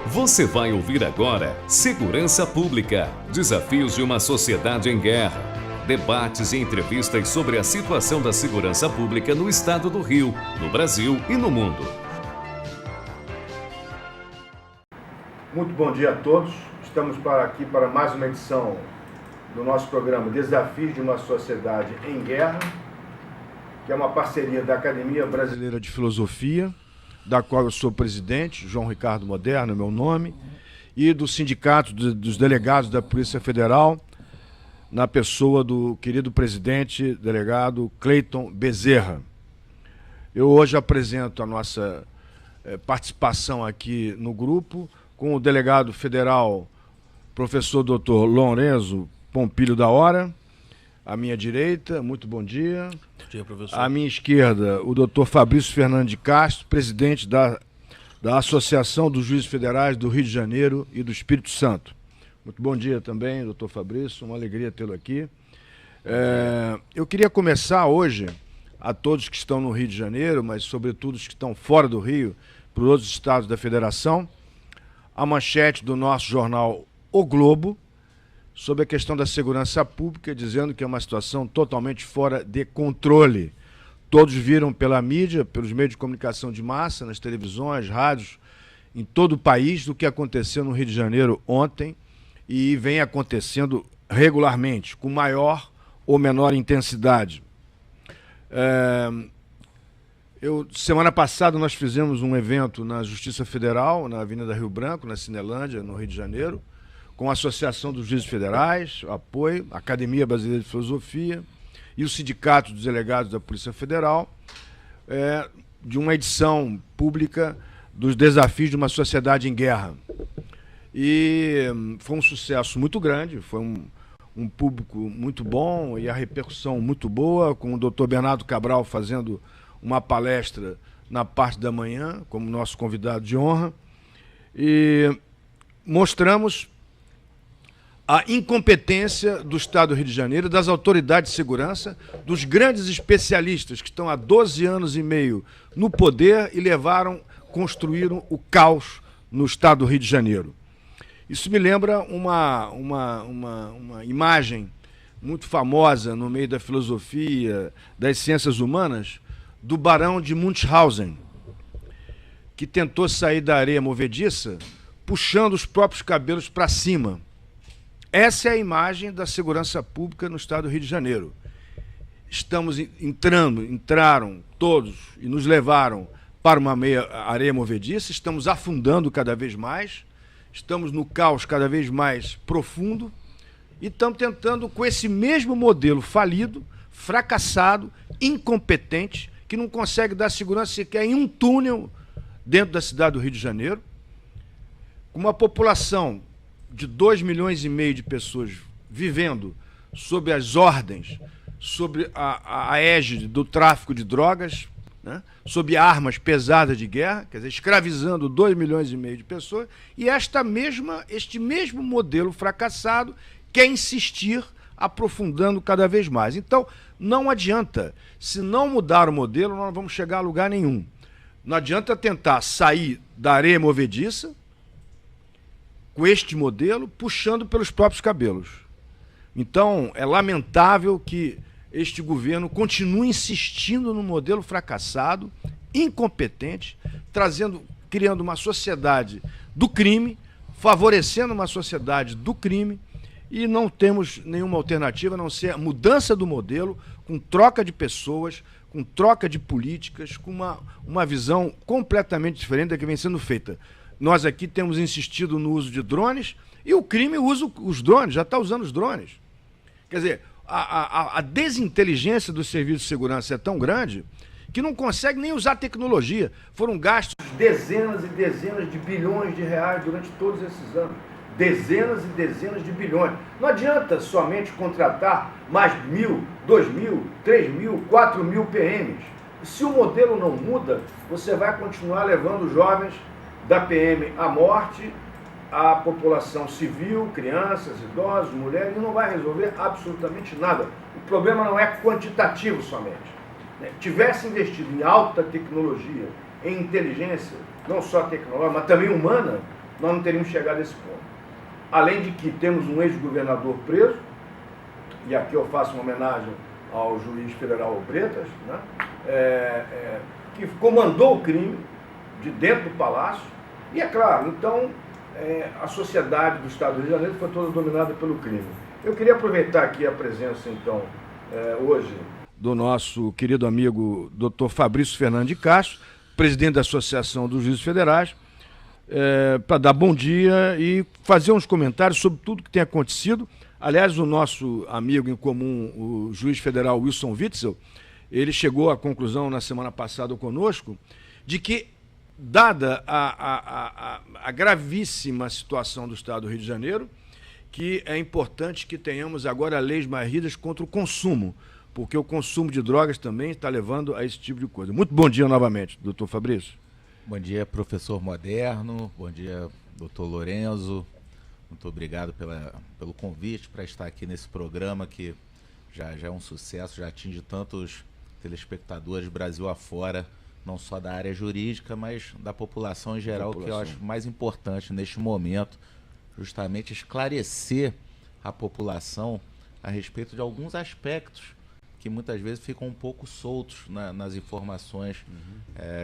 Você vai ouvir agora Segurança Pública, desafios de uma sociedade em guerra. Debates e entrevistas sobre a situação da segurança pública no estado do Rio, no Brasil e no mundo. Muito bom dia a todos. Estamos aqui para mais uma edição do nosso programa Desafios de uma Sociedade em Guerra, que é uma parceria da Academia Brasileira de Filosofia, da qual eu sou presidente, João Ricardo Moderno é meu nome, e do Sindicato dos Delegados da Polícia Federal, na pessoa do querido presidente, delegado Cleiton Bezerra. Eu hoje apresento a nossa participação aqui no grupo com o delegado federal, professor Dr. Lourenço Pompilho da Hora, à minha direita, muito bom dia. Bom dia, professor. À minha esquerda, o Dr. Fabrício Fernandes de Castro, presidente da Associação dos Juízes Federais do Rio de Janeiro e do Espírito Santo. Muito bom dia também, Dr. Fabrício, uma alegria tê-lo aqui. Eu queria começar hoje, a todos que estão no Rio de Janeiro, mas sobretudo os que estão fora do Rio, para os outros estados da Federação, a manchete do nosso jornal O Globo, sobre a questão da segurança pública, dizendo que é uma situação totalmente fora de controle. Todos viram pela mídia, pelos meios de comunicação de massa, nas televisões, rádios, em todo o país, do que aconteceu no Rio de Janeiro ontem e vem acontecendo regularmente, com maior ou menor intensidade. Semana passada nós fizemos um evento na Justiça Federal, na Avenida Rio Branco, na Cinelândia, no Rio de Janeiro, com a Associação dos Juízes Federais, apoio, a Academia Brasileira de Filosofia e o Sindicato dos Delegados da Polícia Federal, de uma edição pública dos Desafios de uma Sociedade em Guerra. E foi um sucesso muito grande, foi um público muito bom e a repercussão muito boa, com o Dr. Bernardo Cabral fazendo uma palestra na parte da manhã, como nosso convidado de honra, e mostramos a incompetência do Estado do Rio de Janeiro, das autoridades de segurança, dos grandes especialistas que estão há 12 anos e meio no poder e construíram o caos no Estado do Rio de Janeiro. Isso me lembra uma imagem muito famosa no meio da filosofia, das ciências humanas, do Barão de Munchausen, que tentou sair da areia movediça puxando os próprios cabelos para cima. Essa é a imagem da segurança pública no estado do Rio de Janeiro. Entraram todos e nos levaram para uma areia movediça, estamos afundando cada vez mais, estamos no caos cada vez mais profundo e estamos tentando, com esse mesmo modelo falido, fracassado, incompetente, que não consegue dar segurança sequer em um túnel dentro da cidade do Rio de Janeiro, com uma população de 2,5 milhões de pessoas vivendo sob as ordens, sob a égide do tráfico de drogas, né, sob armas pesadas de guerra, quer dizer, escravizando 2,5 milhões de pessoas, e este mesmo modelo fracassado quer insistir aprofundando cada vez mais. Então, não adianta, se não mudar o modelo, nós não vamos chegar a lugar nenhum. Não adianta tentar sair da areia movediça com este modelo, puxando pelos próprios cabelos. Então, é lamentável que este governo continue insistindo no modelo fracassado, incompetente, criando uma sociedade do crime, favorecendo uma sociedade do crime, e não temos nenhuma alternativa a não ser a mudança do modelo, com troca de pessoas, com troca de políticas, com uma visão completamente diferente da que vem sendo feita. Nós aqui temos insistido no uso de drones e o crime usa os drones, já está usando os drones. Quer dizer, a desinteligência do serviço de segurança é tão grande que não consegue nem usar tecnologia. Foram gastos dezenas e dezenas de bilhões de reais durante todos esses anos. Dezenas e dezenas de bilhões. Não adianta somente contratar mais 1.000, 2.000, 3.000, 4.000 PMs. Se o modelo não muda, você vai continuar levando jovens da PM à morte, a população civil, crianças, idosos, mulheres, e não vai resolver absolutamente nada. O problema não é quantitativo somente. Tivesse investido em alta tecnologia, em inteligência, não só tecnológica, mas também humana, nós não teríamos chegado a esse ponto. Além de que temos um ex-governador preso, e aqui eu faço uma homenagem ao juiz federal Bretas, né? Que comandou o crime de dentro do palácio, e é claro, então a sociedade do Estado do Rio de Janeiro foi toda dominada pelo crime. Eu queria aproveitar aqui a presença, então, hoje, do nosso querido amigo Dr. Fabrício Fernandes de Castro, presidente da Associação dos Juízes Federais, para dar bom dia e fazer uns comentários sobre tudo que tem acontecido. Aliás, o nosso amigo em comum, o juiz federal Wilson Witzel, ele chegou à conclusão na semana passada conosco de que, dada a gravíssima situação do Estado do Rio de Janeiro, que é importante que tenhamos agora leis mais rígidas contra o consumo, porque o consumo de drogas também está levando a esse tipo de coisa. Muito bom dia novamente, doutor Fabrício. Bom dia, professor Moderno. Bom dia, doutor Lorenzo. Muito obrigado pelo convite para estar aqui nesse programa que já é um sucesso, já atinge tantos telespectadores Brasil afora, não só da área jurídica, mas da população em geral, que eu acho mais importante neste momento, justamente esclarecer a população a respeito de alguns aspectos que muitas vezes ficam um pouco soltos nas informações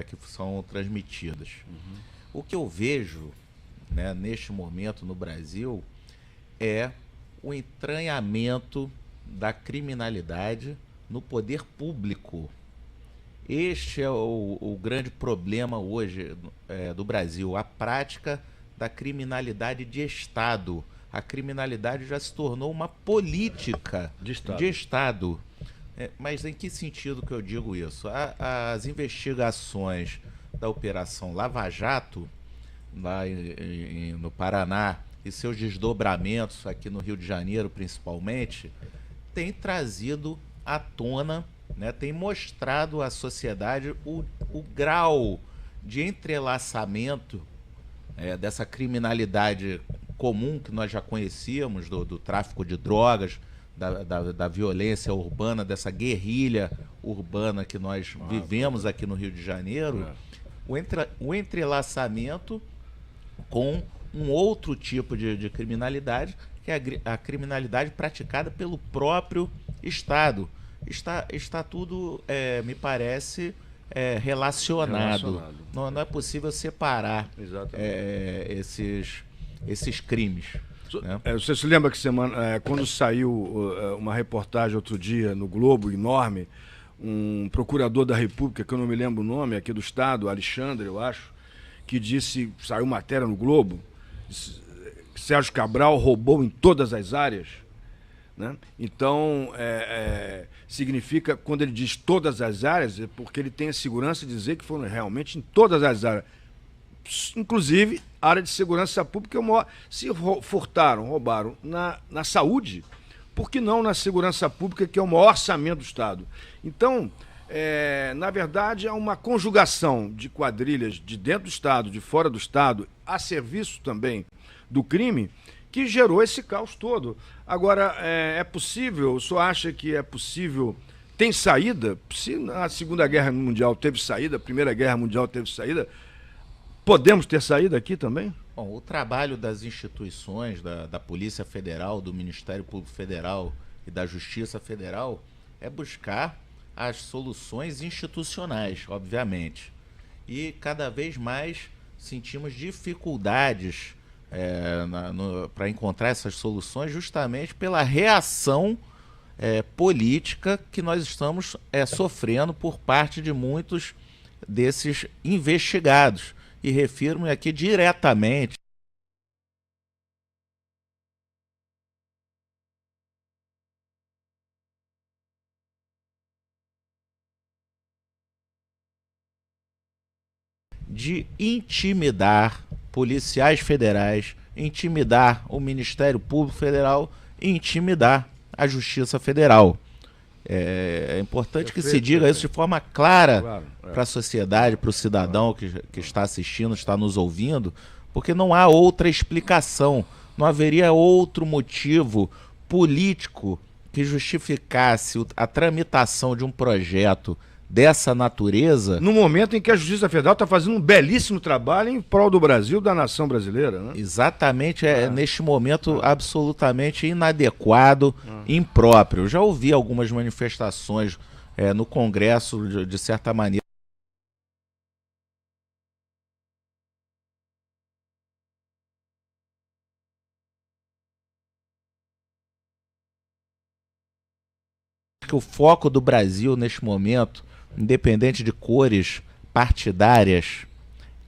que são transmitidas. O que eu vejo, né, neste momento no Brasil é o entranhamento da criminalidade no poder público. Este é o grande problema hoje do Brasil, a prática da criminalidade de Estado. A criminalidade já se tornou uma política de Estado. Mas em que sentido que eu digo isso? As investigações da Operação Lava Jato, lá no Paraná, e seus desdobramentos aqui no Rio de Janeiro, principalmente, têm trazido à tona, né, tem mostrado à sociedade o grau de entrelaçamento dessa criminalidade comum que nós já conhecíamos, do tráfico de drogas, da violência urbana, dessa guerrilha urbana que nós vivemos aqui no Rio de Janeiro, o entrelaçamento com um outro tipo de criminalidade, que é a criminalidade praticada pelo próprio Estado. Está tudo, me parece, relacionado. Não é possível separar esses crimes. Né? Você se lembra que quando saiu uma reportagem outro dia no Globo, enorme, um procurador da República, que eu não me lembro o nome, aqui do Estado, Alexandre, eu acho, que disse, saiu matéria no Globo, que Sérgio Cabral roubou em todas as áreas, né? Então, significa, quando ele diz todas as áreas, é porque ele tem a segurança de dizer que foram realmente em todas as áreas. Inclusive, a área de segurança pública é o maior. Se roubaram na saúde, por que não na segurança pública, que é o maior orçamento do Estado? Então, na verdade, há uma conjugação de quadrilhas de dentro do Estado, de fora do Estado, a serviço também do crime, que gerou esse caos todo. Agora, é possível, o senhor acha que é possível, tem saída? Se a Segunda Guerra Mundial teve saída, a Primeira Guerra Mundial teve saída, podemos ter saída aqui também? Bom, o trabalho das instituições, da Polícia Federal, do Ministério Público Federal e da Justiça Federal é buscar as soluções institucionais, obviamente. E cada vez mais sentimos dificuldades para encontrar essas soluções, justamente pela reação política que nós estamos sofrendo por parte de muitos desses investigados. E refiro-me aqui diretamente de intimidar policiais federais, intimidar o Ministério Público Federal e intimidar a Justiça Federal. É importante que se diga isso de forma clara para a sociedade, para o cidadão que está assistindo, está nos ouvindo, porque não há outra explicação, não haveria outro motivo político que justificasse a tramitação de um projeto dessa natureza... No momento em que a Justiça Federal está fazendo um belíssimo trabalho em prol do Brasil, da nação brasileira, né? Exatamente, neste momento absolutamente inadequado, impróprio. Eu já ouvi algumas manifestações no Congresso, de certa maneira, que o foco do Brasil neste momento, independente de cores partidárias,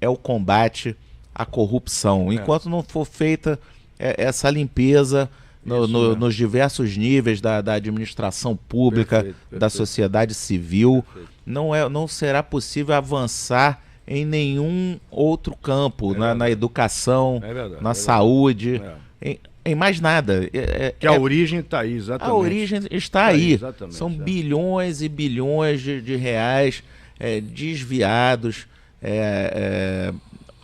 é o combate à corrupção. Enquanto não for feita essa limpeza nos diversos níveis da administração pública, da sociedade civil, não será possível avançar em nenhum outro campo, na educação, na saúde, em mais nada. Que a origem está aí, exatamente. A origem está aí. São bilhões e bilhões de reais desviados,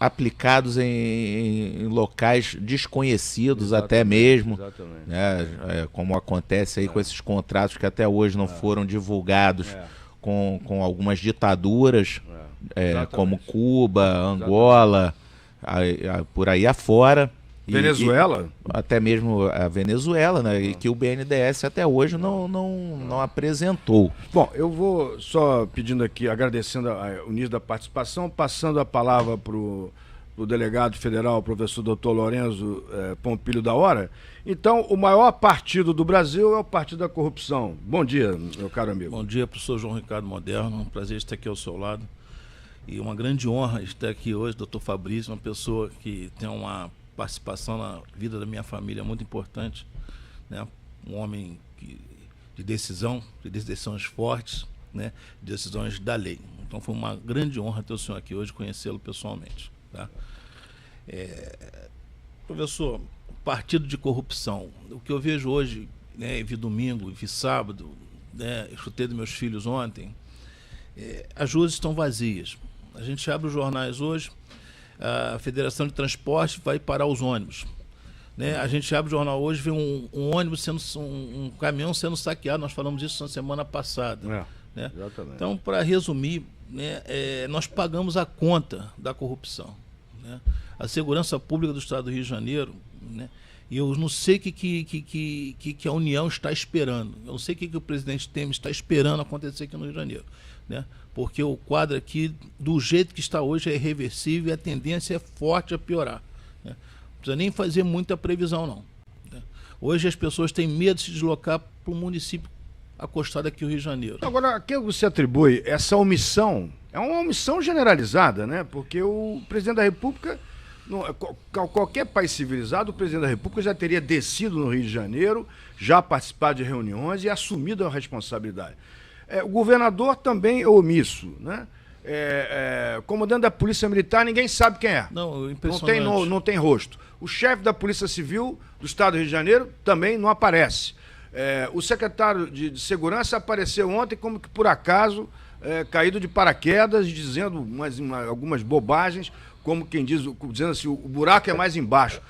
aplicados em locais desconhecidos até mesmo, né, como acontece aí com esses contratos que até hoje não foram divulgados com algumas ditaduras, como Cuba, Angola, por aí afora. Venezuela? Até mesmo a Venezuela, né? E que o BNDES até hoje não apresentou. Bom, eu vou só pedindo aqui, agradecendo o início da participação, passando a palavra para o delegado federal, professor Dr. Lourenço Pompilho da Hora. Então, o maior partido do Brasil é o Partido da Corrupção. Bom dia, meu caro amigo. Bom dia, professor João Ricardo Moderno. Um prazer estar aqui ao seu lado. E uma grande honra estar aqui hoje, doutor Fabrício, uma pessoa que tem uma participação na vida da minha família muito importante, né? Um homem de decisões fortes, né? De decisões da lei. Então foi uma grande honra ter o senhor aqui hoje, conhecê-lo pessoalmente, tá? Professor, partido de corrupção, o que eu vejo hoje, né, vi domingo, vi sábado, né, escutei dos meus filhos ontem, as ruas estão vazias. A gente abre os jornais hoje, a Federação de Transporte vai parar os ônibus, né? A gente abre o jornal hoje, vê um ônibus um caminhão sendo saqueado. Nós falamos disso na semana passada, né? Então, para resumir, né, nós pagamos a conta da corrupção, né? A segurança pública do Estado do Rio de Janeiro, né? E eu não sei o que a União está esperando. Eu não sei o que o presidente Temer está esperando acontecer aqui no Rio de Janeiro, né? Porque o quadro aqui, do jeito que está hoje, é irreversível e a tendência é forte a piorar, né? Não precisa nem fazer muita previsão, não, né? Hoje as pessoas têm medo de se deslocar para o município acostado aqui no Rio de Janeiro. Agora, a que você atribui essa omissão? É uma omissão generalizada, né? Porque o presidente da República, qualquer país civilizado, o presidente da República já teria descido no Rio de Janeiro, já participado de reuniões e assumido a responsabilidade. O governador também é omisso, né? Comandante da Polícia Militar, ninguém sabe quem é. Não, impressionante. Não tem rosto. O chefe da Polícia Civil do Estado do Rio de Janeiro também não aparece. O secretário de Segurança apareceu ontem como que por acaso, caído de paraquedas, dizendo algumas bobagens, como quem diz, dizendo assim, o buraco é mais embaixo.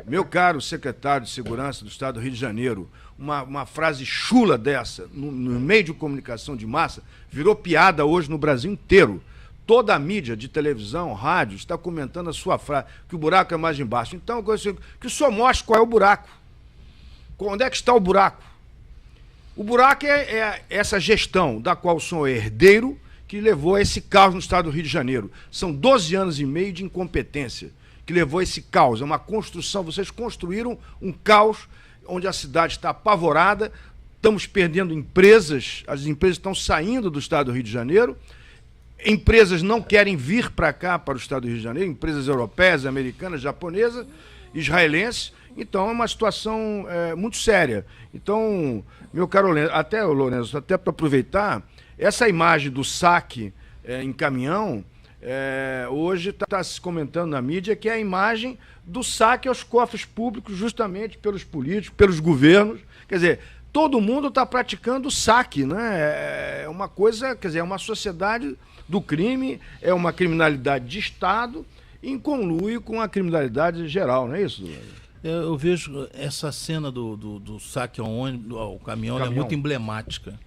Meu caro secretário de Segurança do Estado do Rio de Janeiro, uma frase chula dessa, no meio de comunicação de massa, virou piada hoje no Brasil inteiro. Toda a mídia de televisão, rádio, está comentando a sua frase, que o buraco é mais embaixo. Então, que o senhor mostre qual é o buraco. Onde é que está o buraco? O buraco é essa gestão da qual o senhor é herdeiro, que levou a esse caos no Estado do Rio de Janeiro. São 12 anos e meio de incompetência que levou a esse caos. É uma construção, vocês construíram um caos onde a cidade está apavorada, estamos perdendo empresas, as empresas estão saindo do Estado do Rio de Janeiro, empresas não querem vir para cá, para o Estado do Rio de Janeiro, empresas europeias, americanas, japonesas, israelenses. Então é uma situação muito séria. Então, meu caro Lourenço, até para aproveitar, essa imagem do saque em caminhão, hoje está se comentando na mídia que é a imagem do saque aos cofres públicos justamente pelos políticos, pelos governos. Quer dizer, todo mundo está praticando saque, né? É uma coisa, quer dizer, é uma sociedade do crime, é uma criminalidade de Estado em conluio com a criminalidade geral, não é isso? Eu vejo essa cena do saque ao caminhão, ela é muito emblemática.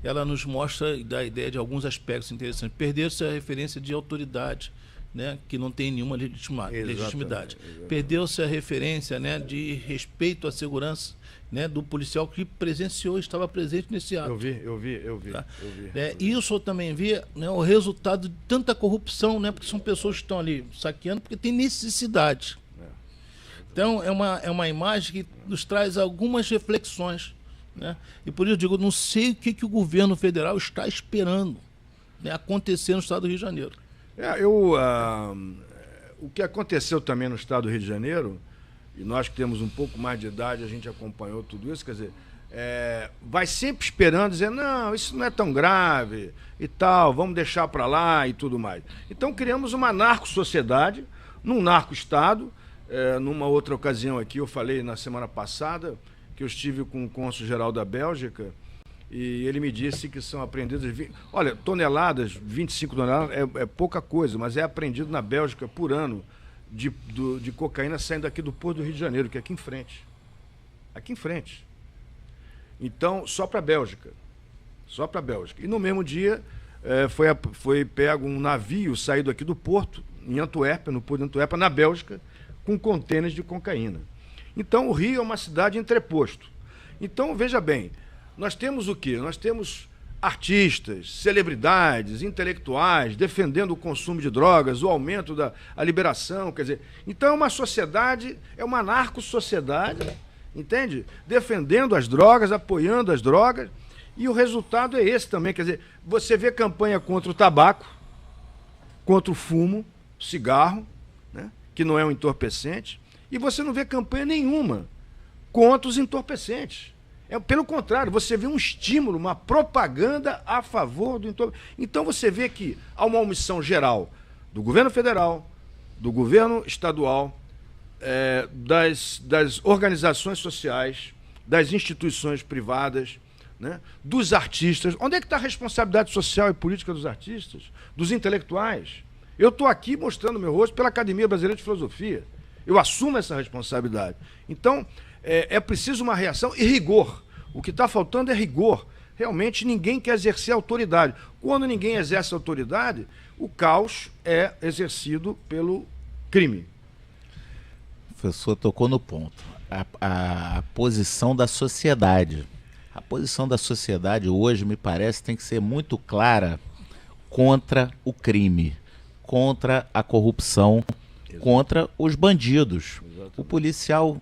Ela nos mostra da ideia de alguns aspectos interessantes. Perdeu-se a referência de autoridade, né, que não tem nenhuma legitimidade. Perdeu-se a referência, né, de respeito à segurança, né, do policial que estava presente nesse ato. Eu vi. Tá? Isso eu também vi, né, o resultado de tanta corrupção, né, porque são pessoas que estão ali saqueando porque tem necessidade. Então é uma imagem que nos traz algumas reflexões, né? E por isso eu digo, não sei o que o governo federal está esperando, né, acontecer no estado do Rio de Janeiro. O que aconteceu também no estado do Rio de Janeiro, e nós que temos um pouco mais de idade, a gente acompanhou tudo isso, quer dizer, vai sempre esperando, dizer, não, isso não é tão grave e tal, vamos deixar para lá e tudo mais. Então criamos uma narco-sociedade, num narco-estado. Numa outra ocasião aqui, eu falei na semana passada, que eu estive com o cônsul-geral da Bélgica, e ele me disse que são apreendidas, toneladas, 25 toneladas, é pouca coisa, mas é apreendido na Bélgica por ano de cocaína saindo aqui do Porto do Rio de Janeiro, que é aqui em frente. Aqui em frente. Então, só para a Bélgica. Só para a Bélgica. E no mesmo dia, foi pego um navio saído aqui do Porto, em Antuérpia, no Porto de Antuérpia, na Bélgica, com contêineres de cocaína. Então, o Rio é uma cidade entreposto. Então, veja bem, nós temos o quê? Nós temos artistas, celebridades, intelectuais, defendendo o consumo de drogas, o aumento a liberação, quer dizer... Então, é uma sociedade, é uma narco-sociedade, entende? Defendendo as drogas, apoiando as drogas, e o resultado é esse também, quer dizer, você vê campanha contra o tabaco, contra o fumo, cigarro, né, que não é um entorpecente, e você não vê campanha nenhuma contra os entorpecentes. Pelo contrário, você vê um estímulo, uma propaganda a favor do entorpecente. Então você vê que há uma omissão geral do governo federal, do governo estadual, das organizações sociais, das instituições privadas, né, dos artistas. Onde é que está a responsabilidade social e política dos artistas, dos intelectuais? Eu estou aqui mostrando meu rosto pela Academia Brasileira de Filosofia. Eu assumo essa responsabilidade. Então, é preciso uma reação e rigor. O que está faltando é rigor. Realmente, ninguém quer exercer autoridade. Quando ninguém exerce autoridade, o caos é exercido pelo crime. O professor tocou no ponto. A posição da sociedade. A posição da sociedade hoje, me parece, tem que ser muito clara contra o crime, contra a corrupção, contra os bandidos. Exatamente. O policial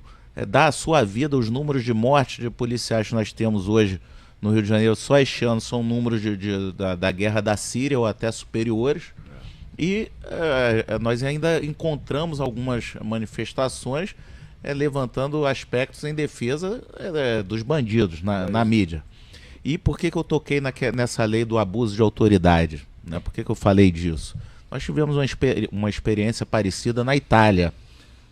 dá a sua vida, os números de mortes de policiais que nós temos hoje no Rio de Janeiro, só este ano, são números da guerra da Síria ou até superiores. E nós ainda encontramos algumas manifestações levantando aspectos em defesa dos bandidos na mídia. E por que eu toquei nessa lei do abuso de autoridade? Né? Por que eu falei disso? Nós tivemos uma experiência parecida na Itália,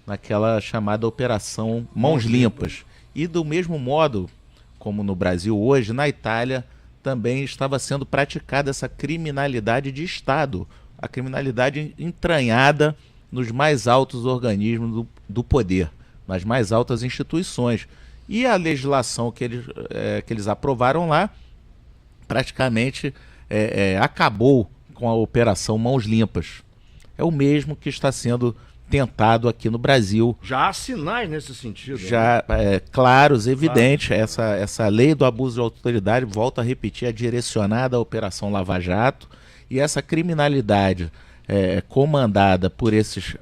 naquela chamada Operação Mãos Limpas. E do mesmo modo, como no Brasil hoje, na Itália também estava sendo praticada essa criminalidade de Estado, a criminalidade entranhada nos mais altos organismos do poder, nas mais altas instituições. E a legislação que eles aprovaram lá praticamente acabou com a Operação Mãos Limpas. É o mesmo que está sendo tentado aqui no Brasil. Já há sinais nesse sentido. Já, claros, evidentes. Claro. Essa lei do abuso de autoridade, volto a repetir, é direcionada à Operação Lava Jato, e essa criminalidade comandada por esses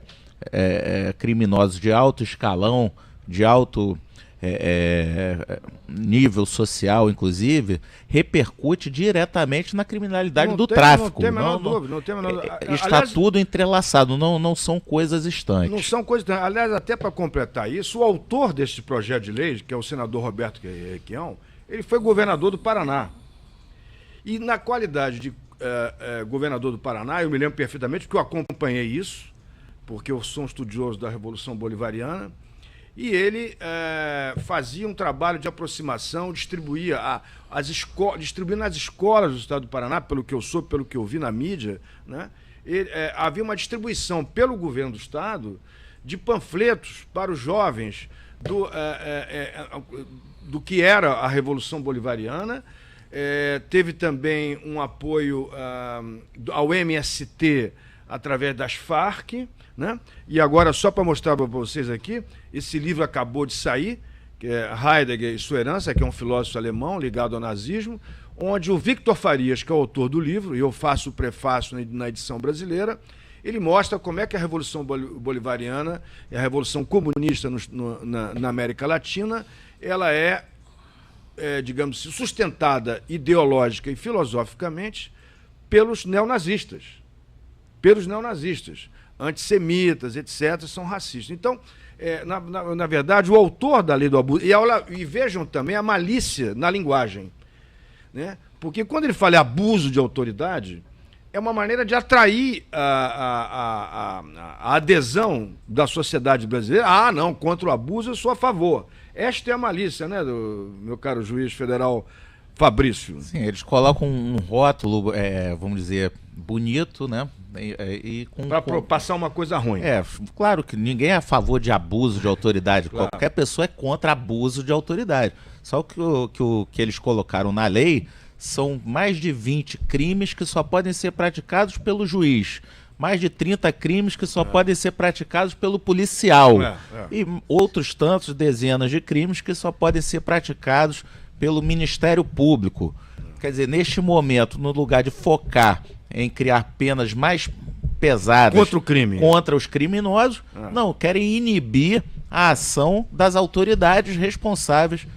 criminosos de alto escalão, de alto nível social, inclusive, repercute diretamente na criminalidade do tráfico. Não tem a menor dúvida. Está aliás, tudo entrelaçado, não são coisas distantes. Não são coisas distantes. Aliás, até para completar isso, o autor deste projeto de lei, que é o senador Roberto Requião, ele foi governador do Paraná. E na qualidade de governador do Paraná, eu me lembro perfeitamente, porque eu acompanhei isso, porque eu sou um estudioso da Revolução Bolivariana, e ele fazia um trabalho de aproximação, distribuindo nas escolas do estado do Paraná, pelo que eu soube, pelo que eu vi na mídia, né? Havia uma distribuição pelo governo do estado de panfletos para os jovens do que era a Revolução Bolivariana. Teve também um apoio ao MST através das Farc, né? E agora, só para mostrar para vocês aqui, esse livro acabou de sair, que é Heidegger e Sua Herança, que é um filósofo alemão ligado ao nazismo, onde o Victor Farias, que é o autor do livro, e eu faço o prefácio na edição brasileira, ele mostra como é que a Revolução Bolivariana e a Revolução Comunista na América Latina, ela digamos, sustentada ideológica e filosoficamente pelos neonazistas. Antissemitas, etc., são racistas. Então, na verdade, o autor da lei do abuso... E vejam também a malícia na linguagem, né? Porque quando ele fala abuso de autoridade, é uma maneira de atrair a adesão da sociedade brasileira. Ah, não, contra o abuso eu sou a favor. Esta é a malícia, né, do meu caro juiz federal Fabrício. Sim, eles colocam um rótulo, vamos dizer, bonito, né? Para passar uma coisa ruim. Claro que ninguém é a favor de abuso de autoridade. Claro. Qualquer pessoa é contra abuso de autoridade. Só que o que eles colocaram na lei são mais de 20 crimes que só podem ser praticados pelo juiz. Mais de 30 crimes que só podem ser praticados pelo policial. E outros tantos, dezenas de crimes que só podem ser praticados pelo Ministério Público. Quer dizer, neste momento, no lugar de focar em criar penas mais pesadas contra o crime, contra os criminosos, não, querem inibir a ação das autoridades responsáveis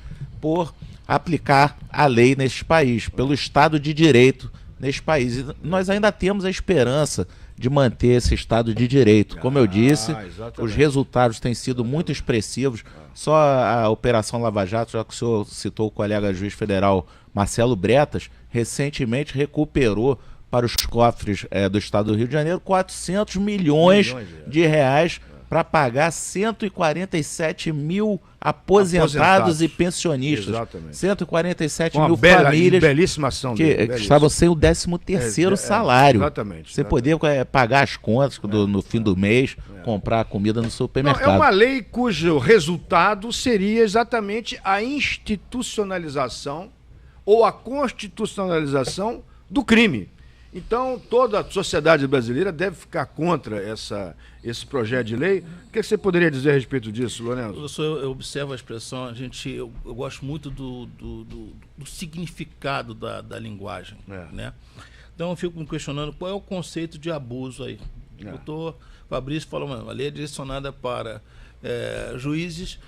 por aplicar a lei neste país, pelo Estado de Direito neste país. E nós ainda temos a esperança de manter esse Estado de Direito. Como eu disse, os resultados têm sido muito expressivos. Só a Operação Lava Jato, já que o senhor citou o colega juiz federal Marcelo Bretas, recentemente recuperou para os cofres do Estado do Rio de Janeiro 400 milhões de reais para pagar 147 mil aposentados e pensionistas. Exatamente. 147 mil famílias belíssima ação que estavam sem o 13º salário. Exatamente. Sem poder pagar as contas no fim do mês, comprar comida no supermercado. Não, é uma lei cujo resultado seria exatamente a institucionalização ou a constitucionalização do crime. Então, toda a sociedade brasileira deve ficar contra esse projeto de lei. O que você poderia dizer a respeito disso, Lourenço? Eu observo a expressão, eu gosto muito do significado da linguagem. Né? Então, eu fico me questionando qual é o conceito de abuso aí. O doutor Fabrício falou, a lei é direcionada para juízes,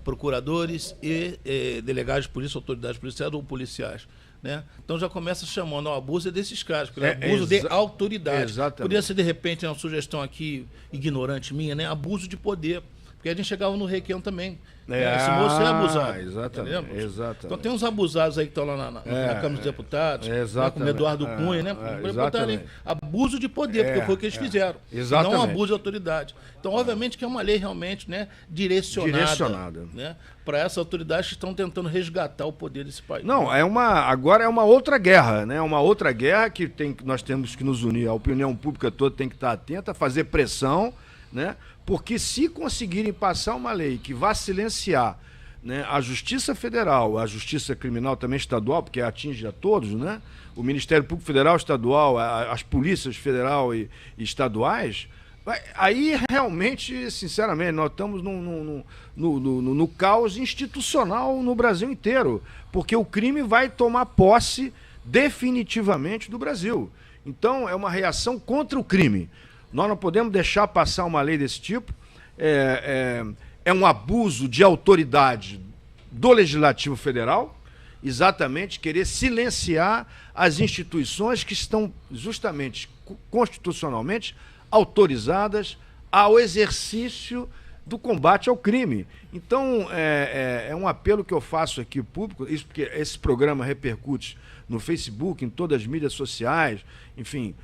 procuradores e delegados de polícia, autoridades policiais ou policiais. Né? Então já começa chamando o abuso desses caras, pelo abuso de autoridade. Exatamente. Podia ser, de repente, uma sugestão aqui, ignorante minha, né? Abuso de poder. Porque a gente chegava no Requião também. Esse moço é abusado. Exatamente. Então tem uns abusados aí que estão lá na Câmara dos Deputados, né, como Eduardo Cunha, né? Botar ali, abuso de poder, porque foi o que eles fizeram. Exatamente. Não abuso de autoridade. Então, obviamente, que é uma lei realmente, né, direcionada. Né, para essas autoridades que estão tentando resgatar o poder desse país. Não, agora é uma outra guerra, né? Uma outra guerra que nós temos que nos unir. A opinião pública toda tem que estar atenta, fazer pressão, né? Porque se conseguirem passar uma lei que vá silenciar, né, a Justiça Federal, a Justiça Criminal também estadual, porque atinge a todos, né? O Ministério Público Federal, estadual, as polícias federal e estaduais, aí realmente, sinceramente, nós estamos no caos institucional no Brasil inteiro, porque o crime vai tomar posse definitivamente do Brasil. Então, é uma reação contra o crime. Nós não podemos deixar passar uma lei desse tipo. É um abuso de autoridade do Legislativo Federal, exatamente querer silenciar as instituições que estão justamente constitucionalmente autorizadas ao exercício do combate ao crime. Então, é um apelo que eu faço aqui público, isso porque esse programa repercute no Facebook, em todas as mídias sociais, enfim,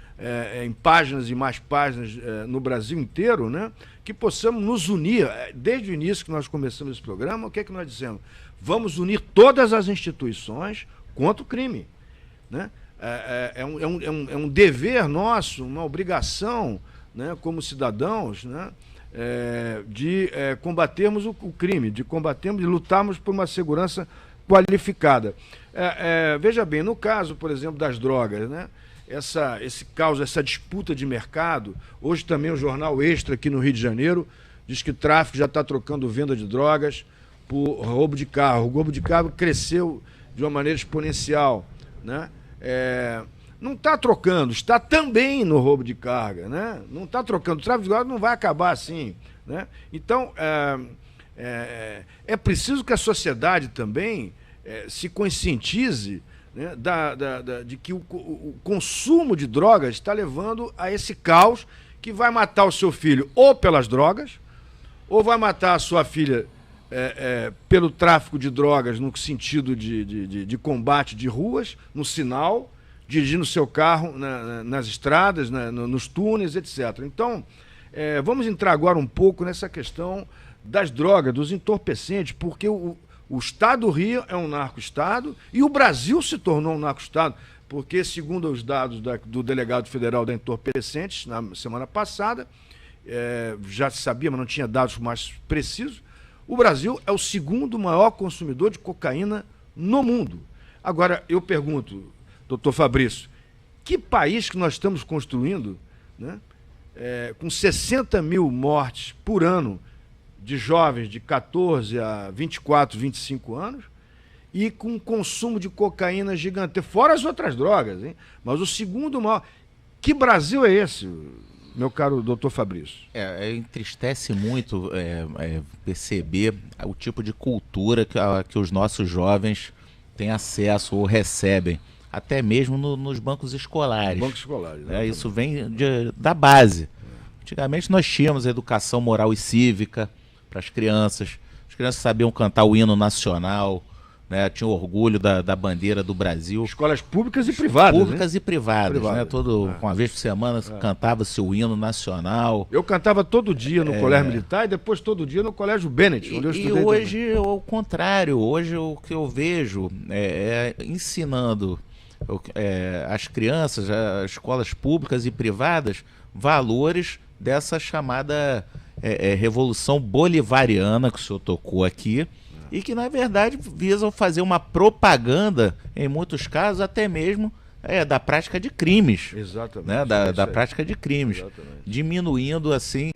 em páginas e mais páginas no Brasil inteiro, né? Que possamos nos unir. Desde o início que nós começamos esse programa, o que é que nós dissemos? Vamos unir todas as instituições contra o crime, né? É um dever nosso, uma obrigação, né, como cidadãos, né, de combatermos o crime, de lutarmos por uma segurança qualificada. Veja bem, no caso, por exemplo, das drogas, né? Esse caos, essa disputa de mercado, hoje também o jornal Extra aqui no Rio de Janeiro diz que o tráfico já está trocando venda de drogas por roubo de carro. O roubo de carro cresceu de uma maneira exponencial, né? Não está trocando, está também no roubo de carga, né? Não está trocando, o tráfico de drogas não vai acabar assim, né? Então, é preciso que a sociedade também se conscientize, né, de que o consumo de drogas está levando a esse caos que vai matar o seu filho ou pelas drogas, ou vai matar a sua filha pelo tráfico de drogas no sentido de combate de ruas, no sinal, dirigindo seu carro nas estradas, nos túneis, etc. Então, vamos entrar agora um pouco nessa questão das drogas, dos entorpecentes, porque o Estado do Rio é um narco-estado e o Brasil se tornou um narco-estado, porque, segundo os dados do delegado federal da entorpecentes, na semana passada, já se sabia, mas não tinha dados mais precisos, o Brasil é o segundo maior consumidor de cocaína no mundo. Agora, eu pergunto, doutor Fabrício, que país que nós estamos construindo, né, com 60 mil mortes por ano de jovens de 14 a 24, 25 anos, e com consumo de cocaína gigantesco, fora as outras drogas, hein? Mas o segundo maior. Que Brasil é esse, meu caro doutor Fabrício? Entristece muito perceber o tipo de cultura que os nossos jovens têm acesso ou recebem, até mesmo nos bancos escolares. Bancos escolares, né? Isso vem da base. Antigamente nós tínhamos educação moral e cívica para as crianças sabiam cantar o hino nacional, né? Tinham orgulho da bandeira do Brasil. Escolas públicas e privadas. Públicas, né? E privadas, né? Uma vez por semana cantava-se o hino nacional. Eu cantava todo dia no Colégio Militar e depois todo dia no Colégio Bennett, onde eu estudei. E hoje é o contrário. Hoje o que eu vejo ensinando as crianças, as escolas públicas e privadas, valores dessa chamada revolução bolivariana que o senhor tocou aqui, e que na verdade visam fazer uma propaganda, em muitos casos até mesmo da prática de crimes. Exatamente. Né? Da prática de crimes. Exatamente. Diminuindo assim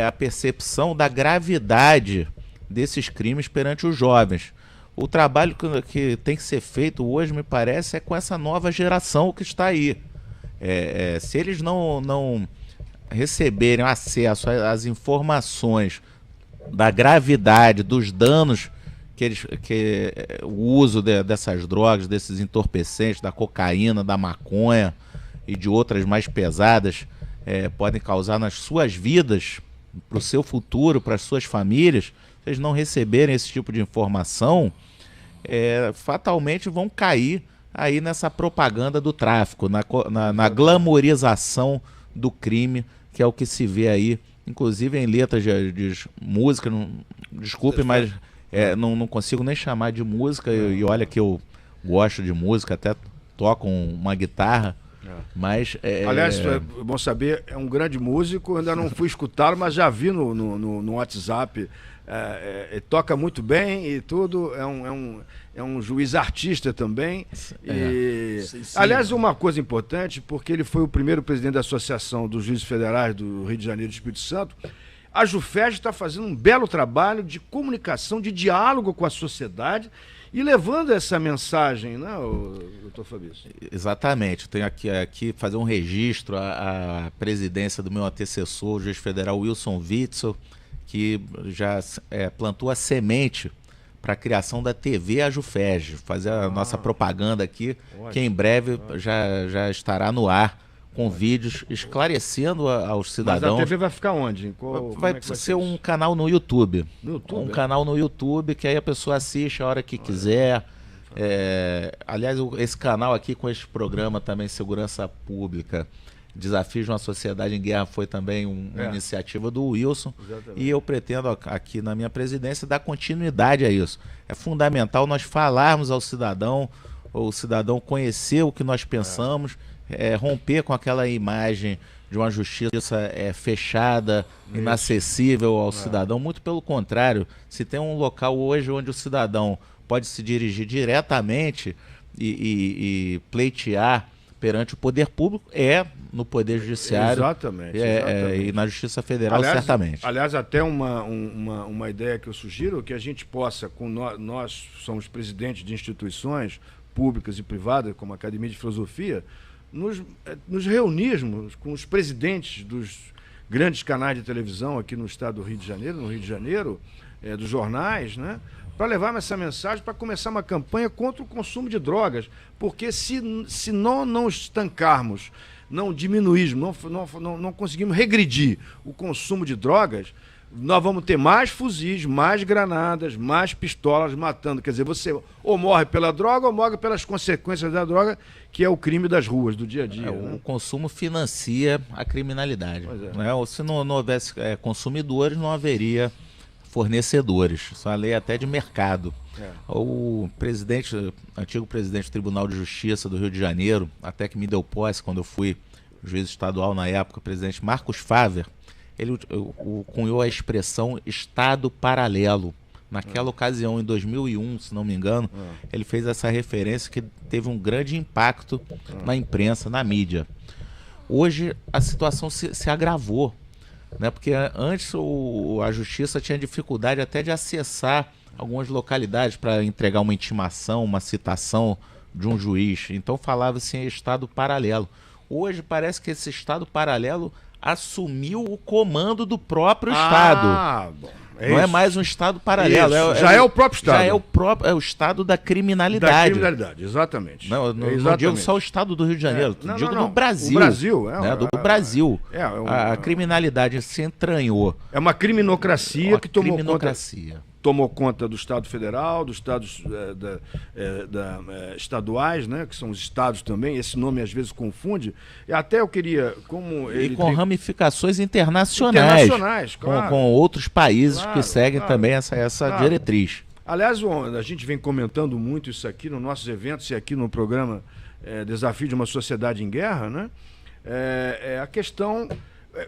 a percepção da gravidade desses crimes perante os jovens. O trabalho que tem que ser feito hoje, me parece, é com essa nova geração que está aí. Se eles não receberem acesso às informações da gravidade, dos danos que o uso dessas drogas, desses entorpecentes, da cocaína, da maconha e de outras mais pesadas podem causar nas suas vidas, para o seu futuro, para as suas famílias, se eles não receberem esse tipo de informação, fatalmente vão cair aí nessa propaganda do tráfico, na glamorização do crime, que é o que se vê aí, inclusive em letras de música. Desculpe, mas não consigo nem chamar de música, e olha que eu gosto de música, até toco uma guitarra, mas... Aliás, é bom saber, é um grande músico, ainda não fui escutá-lo, mas já vi no WhatsApp, toca muito bem e tudo, é um juiz artista também. Sim. Aliás, uma coisa importante, porque ele foi o primeiro presidente da Associação dos Juízes Federais do Rio de Janeiro e do Espírito Santo, a JuFEJ está fazendo um belo trabalho de comunicação, de diálogo com a sociedade e levando essa mensagem, né, doutor Fabrício? Exatamente. Tenho aqui fazer um registro à presidência do meu antecessor, o juiz federal Wilson Witzel, que já plantou a semente para a criação da TV AJuFEJ, fazer a nossa propaganda aqui, que em breve já estará no ar, com vídeos esclarecendo aos cidadãos. Mas a TV vai ficar onde? Vai ser um canal no YouTube. No YouTube? Canal no YouTube, que aí a pessoa assiste a hora que quiser. Aliás, esse canal aqui com esse programa também, Segurança Pública, Desafios de uma Sociedade em Guerra, foi também uma iniciativa do Wilson. Exatamente. E eu pretendo aqui na minha presidência dar continuidade a isso. É fundamental nós falarmos ao cidadão, ou o cidadão conhecer o que nós pensamos, romper com aquela imagem de uma justiça fechada, inacessível ao cidadão. Muito pelo contrário, se tem um local hoje onde o cidadão pode se dirigir diretamente e pleitear perante o poder público, no Poder Judiciário. Exatamente. E na Justiça Federal, certamente. Aliás, até uma ideia que eu sugiro, que a gente possa, nós somos presidentes de instituições públicas e privadas, como a Academia de Filosofia, nos reunirmos com os presidentes dos grandes canais de televisão aqui no estado do Rio de Janeiro, dos jornais, né? Para levar essa mensagem, para começar uma campanha contra o consumo de drogas, porque se não estancarmos, não diminuirmos, não conseguimos regredir o consumo de drogas, nós vamos ter mais fuzis, mais granadas, mais pistolas matando. Quer dizer, você ou morre pela droga ou morre pelas consequências da droga, que é o crime das ruas, do dia a dia. O consumo financia a criminalidade. Né? Se não houvesse consumidores, não haveria fornecedores. Isso é uma lei até de mercado. O antigo presidente do Tribunal de Justiça do Rio de Janeiro, até que me deu posse quando eu fui juiz estadual na época, o presidente Marcos Faver, ele cunhou a expressão Estado paralelo. Naquela ocasião, em 2001, se não me engano, ele fez essa referência que teve um grande impacto na imprensa, na mídia. Hoje, a situação se agravou, né? Porque antes a Justiça tinha dificuldade até de acessar algumas localidades para entregar uma intimação, uma citação de um juiz. Então, falava-se em Estado paralelo. Hoje, parece que esse Estado paralelo assumiu o comando do próprio Estado. Bom, não é mais um Estado paralelo. Já é o próprio Estado. Já é o Estado da criminalidade. Da criminalidade, exatamente. Não digo só o Estado do Rio de Janeiro, digo do Brasil. O Brasil. Do Brasil. A criminalidade se entranhou. É uma criminocracia que tomou conta do Estado Federal, dos estados estaduais, né, que são os estados também. Esse nome às vezes confunde. E até eu queria, com ramificações internacionais, claro, com outros países que seguem também essa diretriz. Aliás, a gente vem comentando muito isso aqui nos nossos eventos e aqui no programa Desafio de uma Sociedade em Guerra, né? A questão...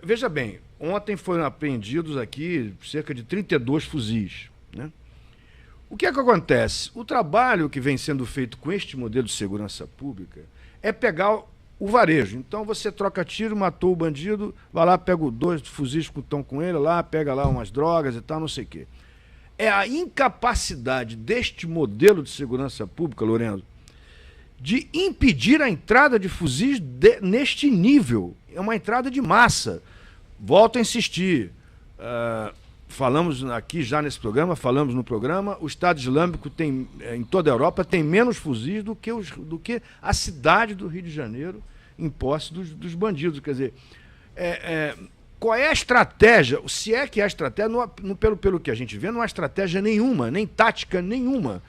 Veja bem, ontem foram apreendidos aqui cerca de 32 fuzis. Né? O que é que acontece? O trabalho que vem sendo feito com este modelo de segurança pública é pegar o varejo. Então você troca tiro, matou o bandido, vai lá, pega 2 fuzis que estão com ele lá, pega lá umas drogas e tal, não sei o quê. É a incapacidade deste modelo de segurança pública, Lourenço, de impedir a entrada de fuzis neste nível. É uma entrada de massa. Volto a insistir. Falamos aqui já nesse programa, falamos no programa, o Estado Islâmico tem, em toda a Europa, tem menos fuzis do que a cidade do Rio de Janeiro em posse dos bandidos. Quer dizer, qual é a estratégia? Se é que há estratégia, pelo que a gente vê, não há estratégia nenhuma, nem tática nenhuma,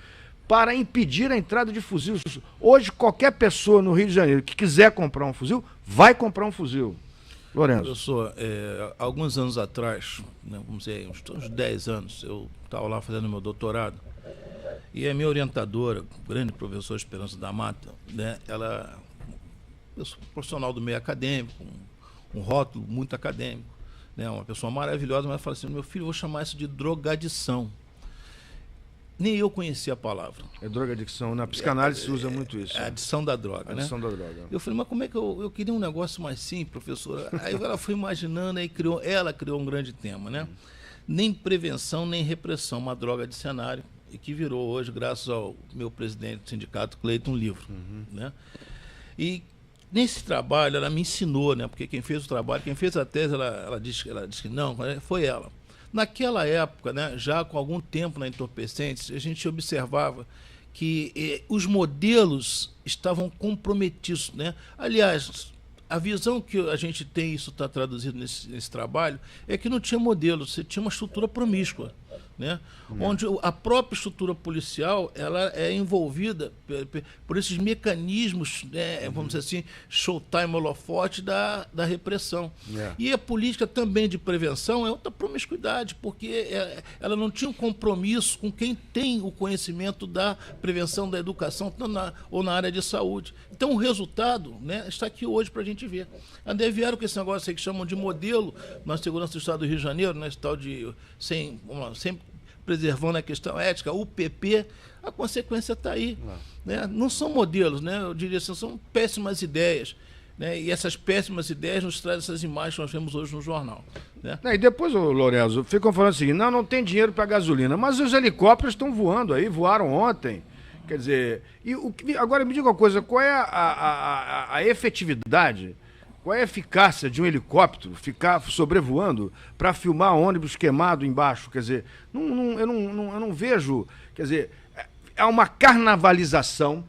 para impedir a entrada de fuzis. Hoje, qualquer pessoa no Rio de Janeiro que quiser comprar um fuzil, vai comprar um fuzil. Lourenço. Professor, alguns anos atrás, né, vamos dizer, uns 10 anos, eu estava lá fazendo meu doutorado, e a minha orientadora, o grande professor Esperança da Mata, né, eu sou profissional do meio acadêmico, um rótulo muito acadêmico, né, uma pessoa maravilhosa, mas ela fala assim: meu filho, eu vou chamar isso de drogadição. Nem eu conhecia a palavra. Drogadicção. Na psicanálise se usa muito isso. A adição da droga, né? Adição da droga. Eu falei, mas como é que eu queria um negócio mais simples, professora? Aí ela foi imaginando, aí ela criou um grande tema, né? Nem prevenção, nem repressão, uma droga de cenário, e que virou hoje, graças ao meu presidente do sindicato, Cleiton, um livro, né? E nesse trabalho ela me ensinou, né? Porque quem fez o trabalho, quem fez a tese, ela disse que não, foi ela. Naquela época, né, já com algum tempo na Entorpecentes, a gente observava que os modelos estavam comprometidos, né? Aliás, a visão que a gente tem, isso está traduzido nesse trabalho, é que não tinha modelo, você tinha uma estrutura promíscua. né? Onde a própria estrutura policial ela é envolvida por esses mecanismos, né, vamos dizer assim, showtime holofote da repressão. E a política também de prevenção é outra promiscuidade, porque ela não tinha um compromisso com quem tem o conhecimento da prevenção, da educação ou na área de saúde. Então o resultado, né, está aqui hoje para a gente ver. Ainda vieram com esse negócio aí que chamam de modelo na segurança do Estado do Rio de Janeiro, né, esse tal de sempre preservando a questão ética, o PP, a consequência está aí. Né? Não são modelos, né? Eu diria assim, são péssimas ideias. Né? E essas péssimas ideias nos trazem essas imagens que nós vemos hoje no jornal. Né? E depois, Lorenzo, ficam falando o seguinte, não tem dinheiro para gasolina, mas os helicópteros estão voando aí, voaram ontem. Quer dizer, agora me diga uma coisa, qual é a efetividade, qual é a eficácia de um helicóptero ficar sobrevoando para filmar ônibus queimado embaixo? Quer dizer, eu não vejo... Quer dizer, é uma carnavalização,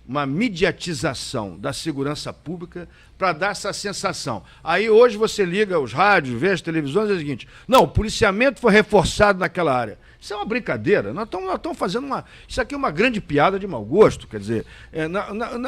uma mediatização da segurança pública para dar essa sensação. Aí hoje você liga os rádios, vê as televisões, é o seguinte, não, o policiamento foi reforçado naquela área. Isso é uma brincadeira, nós estamos fazendo isso aqui é uma grande piada de mau gosto, quer dizer,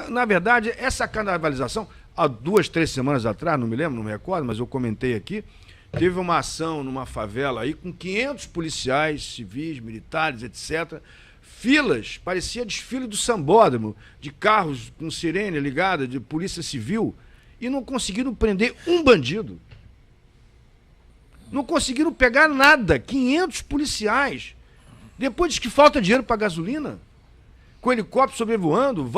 na verdade, essa carnavalização, há 2, 3 semanas atrás, não me lembro, não me recordo, mas eu comentei aqui, teve uma ação numa favela aí com 500 policiais, civis, militares, etc., filas, parecia desfile do sambódromo, de carros com sirene ligada, de polícia civil, e não conseguiram prender um bandido. Não conseguiram pegar nada, 500 policiais. Depois diz que falta dinheiro para gasolina, com helicóptero sobrevoando,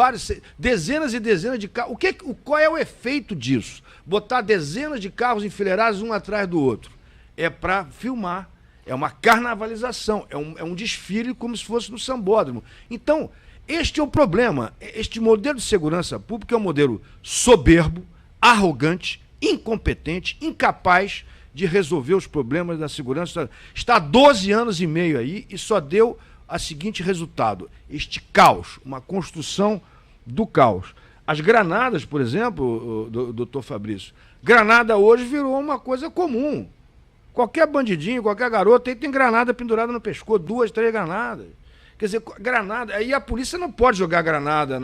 dezenas e dezenas de carros. Qual é o efeito disso? Botar dezenas de carros enfileirados um atrás do outro. É para filmar. É uma carnavalização, é um desfile como se fosse no sambódromo. Então, este é o problema. Este modelo de segurança pública é um modelo soberbo, arrogante, incompetente, incapaz de resolver os problemas da segurança. Está há 12 anos e meio aí e só deu o seguinte resultado, este caos, uma construção do caos. As granadas, por exemplo, doutor Fabrício, granada hoje virou uma coisa comum. Qualquer bandidinho, qualquer garoto aí tem granada pendurada no pescoço, 2, 3 granadas. Quer dizer, granada, aí a polícia não pode jogar granada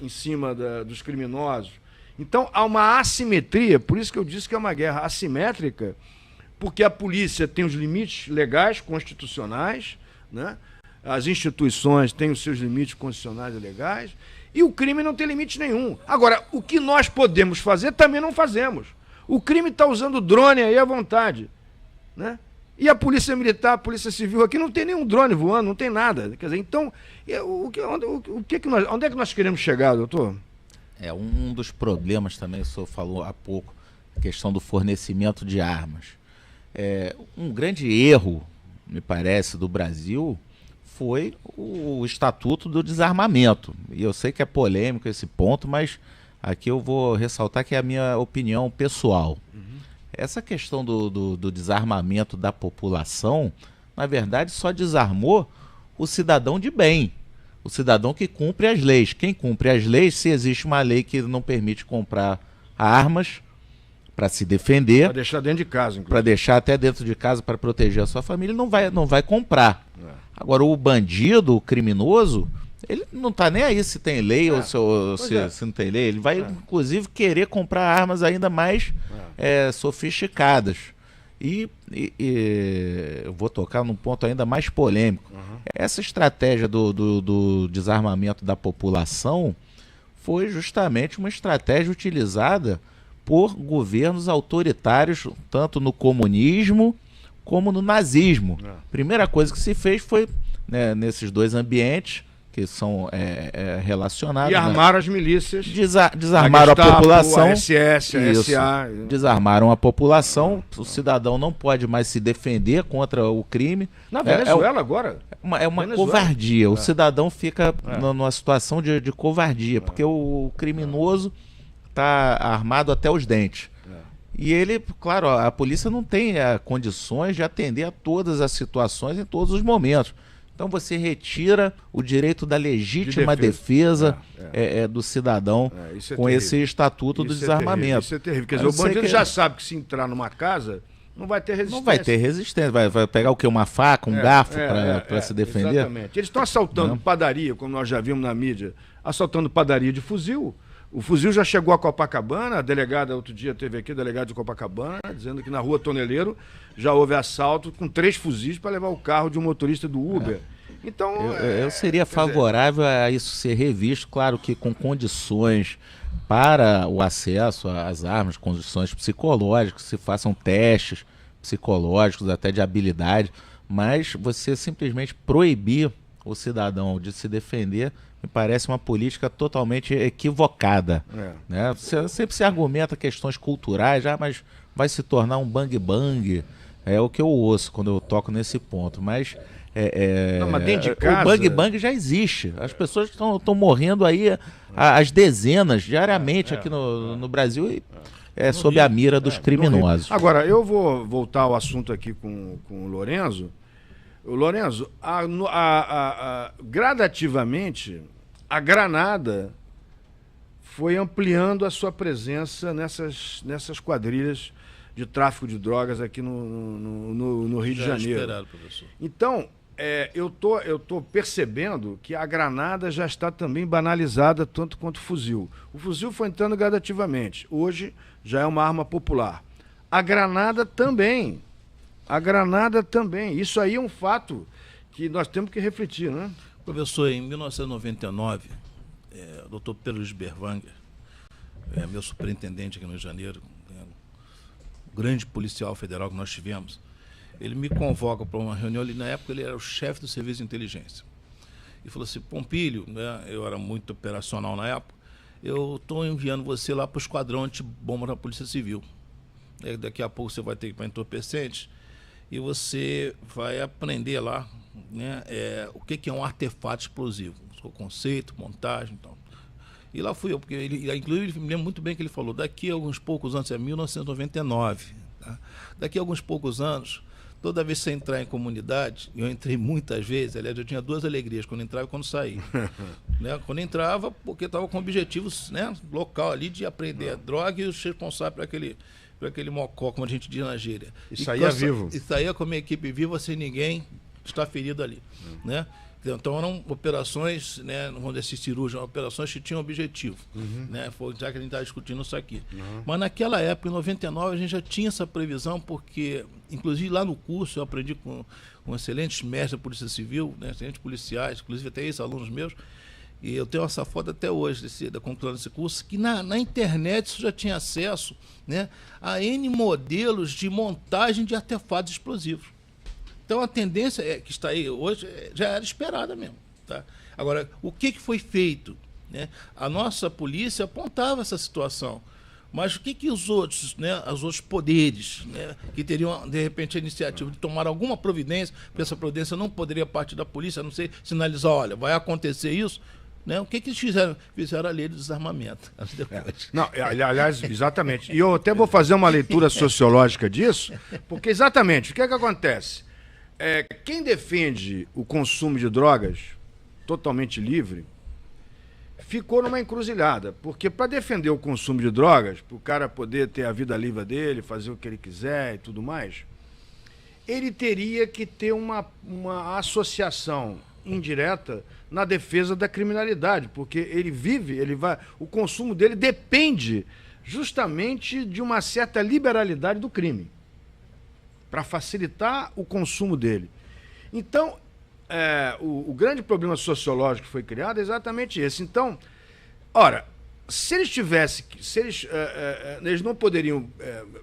em cima dos criminosos. Então há uma assimetria, por isso que eu disse que é uma guerra assimétrica, porque a polícia tem os limites legais, constitucionais, né? As instituições têm os seus limites constitucionais e legais, e o crime não tem limite nenhum. Agora, o que nós podemos fazer, também não fazemos. O crime está usando drone aí à vontade, né? E a polícia militar, a polícia civil aqui não tem nenhum drone voando, não tem nada. Quer dizer, então, onde é que nós queremos chegar, doutor? Um dos problemas também, o senhor falou há pouco, a questão do fornecimento de armas. Um grande erro, me parece, do Brasil foi o Estatuto do Desarmamento. E eu sei que é polêmico esse ponto, mas aqui eu vou ressaltar que é a minha opinião pessoal. Essa questão do desarmamento da população, na verdade, só desarmou o cidadão de bem. O cidadão que cumpre as leis. Quem cumpre as leis, se existe uma lei que não permite comprar armas para se defender... Para deixar dentro de casa, inclusive. Para deixar até dentro de casa para proteger a sua família, não vai comprar. Agora, o bandido, o criminoso, ele não está nem aí se tem lei ou se não tem lei. Ele vai, inclusive, querer comprar armas ainda mais sofisticadas. E eu vou tocar num ponto ainda mais polêmico. Essa estratégia do desarmamento da população foi justamente uma estratégia utilizada por governos autoritários, tanto no comunismo como no nazismo. Primeira coisa que se fez foi, né, nesses dois ambientes que são relacionados... E armaram as milícias. Desarmaram a população. A SS, a SA. Desarmaram a população. O cidadão não pode mais se defender contra o crime. Na Venezuela agora. É uma covardia. O cidadão fica numa situação de covardia, porque o criminoso está armado até os dentes. E ele, claro, a polícia não tem condições de atender a todas as situações em todos os momentos. Então você retira o direito da legítima defesa do cidadão com esse estatuto do desarmamento. Isso é terrível. Quer dizer, o bandido já sabe que se entrar numa casa, não vai ter resistência. Não vai ter resistência. Vai pegar o quê? Uma faca, um garfo para se defender? Exatamente. Eles estão assaltando padaria, como nós já vimos na mídia, assaltando padaria de fuzil. O fuzil já chegou a Copacabana, a delegada outro dia teve aqui, a delegada de Copacabana, dizendo que na Rua Toneleiro já houve assalto com 3 fuzis para levar o carro de um motorista do Uber. Então, eu seria favorável a isso ser revisto, claro que com condições para o acesso às armas, condições psicológicas, se façam testes psicológicos, até de habilidade, mas você simplesmente proibir o cidadão de se defender me parece uma política totalmente equivocada. Né? Sempre se argumenta questões culturais, mas vai se tornar um bang-bang. É o que eu ouço quando eu toco nesse ponto. Mas, mas dentro de casa... o bang-bang já existe. As pessoas estão morrendo aí às dezenas diariamente aqui no Brasil sob a mira dos criminosos. Agora, eu vou voltar ao assunto aqui com o Lorenzo. O Lorenzo, gradativamente, a Granada foi ampliando a sua presença nessas quadrilhas de tráfico de drogas aqui no Rio de Janeiro. Esperado, professor. Então, eu tô percebendo que a granada já está também banalizada tanto quanto o fuzil. O fuzil foi entrando gradativamente. Hoje já é uma arma popular. A granada também. Isso aí é um fato que nós temos que refletir, né? Professor, em 1999, o Dr. Pedro Luiz Berwanger, meu superintendente aqui no Rio de Janeiro, o grande policial federal que nós tivemos, ele me convoca para uma reunião, na época ele era o chefe do serviço de inteligência. E falou assim: Pompílio, né, eu era muito operacional na época, eu estou enviando você lá para o esquadrão antibomba da Polícia Civil. Daqui a pouco você vai ter que ir para entorpecentes e você vai aprender lá, né, o que é um artefato explosivo, o conceito, montagem e tal. E lá fui eu, porque inclusive ele me lembra muito bem que ele falou, daqui a alguns poucos anos, é 1999, tá? Daqui a alguns poucos anos, toda vez que você entrar em comunidade, eu entrei muitas vezes, aliás, eu tinha 2 alegrias, quando entrava e quando saía. Né? Quando entrava, porque estava com objetivos, né, local ali de aprender a droga e os responsáveis por aquele mocó, como a gente diz na gíria. E saía vivo. E saía com a minha equipe viva, sem ninguém estar ferido ali. Né? Então eram operações, né, vamos dizer assim, cirúrgicas, operações que tinham objetivo. Né? Foi já que a gente está discutindo isso aqui. Mas naquela época, em 99, a gente já tinha essa previsão, porque, inclusive lá no curso, eu aprendi com excelentes mestres da Polícia Civil, né, excelentes policiais, inclusive até ex-alunos meus, e eu tenho essa foto até hoje, da conclusão desse curso, que na internet isso já tinha acesso, né, a N modelos de montagem de artefatos explosivos. Então a tendência que está aí hoje já era esperada mesmo. Tá? Agora, o que foi feito? Né? A nossa polícia apontava essa situação. Mas o que os outros, né, os outros poderes, né, que teriam, de repente, a iniciativa de tomar alguma providência, porque essa providência não poderia partir da polícia, a não ser sinalizar, olha, vai acontecer isso, né? O que eles fizeram? Fizeram a lei do desarmamento. Não, aliás, exatamente. E eu até vou fazer uma leitura sociológica disso, porque exatamente, o que acontece? Quem defende o consumo de drogas totalmente livre ficou numa encruzilhada, porque para defender o consumo de drogas, para o cara poder ter a vida livre dele, fazer o que ele quiser e tudo mais, ele teria que ter uma associação indireta na defesa da criminalidade, porque o consumo dele depende justamente de uma certa liberalidade do crime, para facilitar o consumo dele. Então, o grande problema sociológico que foi criado é exatamente esse. Então, ora, se eles tivessem, eles não poderiam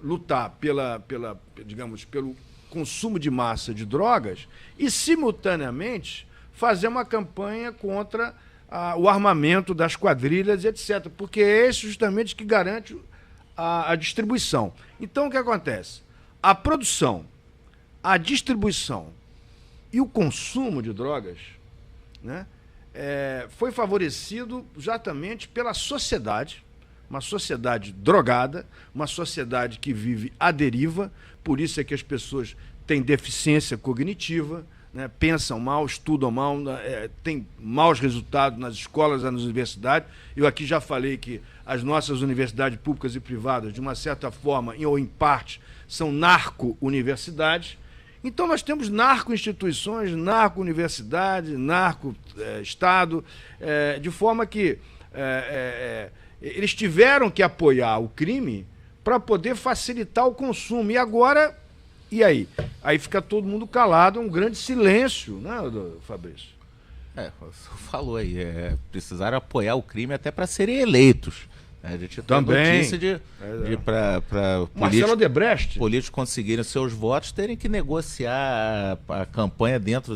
lutar digamos, pelo consumo de massa de drogas e, simultaneamente, fazer uma campanha contra o armamento das quadrilhas, etc., porque é esse justamente que garante a distribuição. Então, o que acontece? A produção, a distribuição e o consumo de drogas, né, foi favorecido exatamente pela sociedade, uma sociedade drogada, uma sociedade que vive à deriva, por isso é que as pessoas têm deficiência cognitiva, né, pensam mal, estudam mal, têm maus resultados nas escolas, nas universidades. Eu aqui já falei que as nossas universidades públicas e privadas, de uma certa forma ou em parte, são narco-universidades. Então nós temos narco-instituições, narco-universidade, narco-estado, de forma que eles tiveram que apoiar o crime para poder facilitar o consumo. E agora, e aí? Aí fica todo mundo calado, um grande silêncio, né, Fabrício? Você falou aí, precisaram apoiar o crime até para serem eleitos. A gente tem notícia de para Marcelo Odebrecht, políticos conseguirem seus votos, terem que negociar a campanha dentro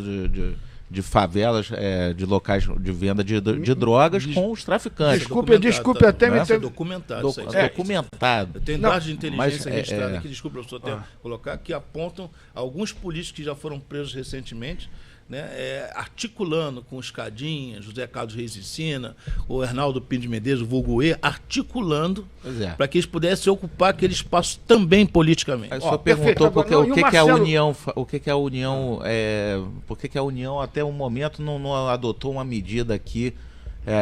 de favelas, de locais de venda de drogas com os traficantes. Desculpe até me ter... documentado. Documentado. Tem dados de inteligência mas, registrada aqui, desculpe, professor, até colocar, que apontam alguns políticos que já foram presos recentemente, né, articulando com os Cadinha, José Carlos Reis Ensina, o Arnaldo Pinto de Medeiros, o vulgo E, articulando para que eles pudessem ocupar aquele espaço também politicamente. Aí o senhor perguntou por que a União, por que a União até o momento não adotou uma medida aqui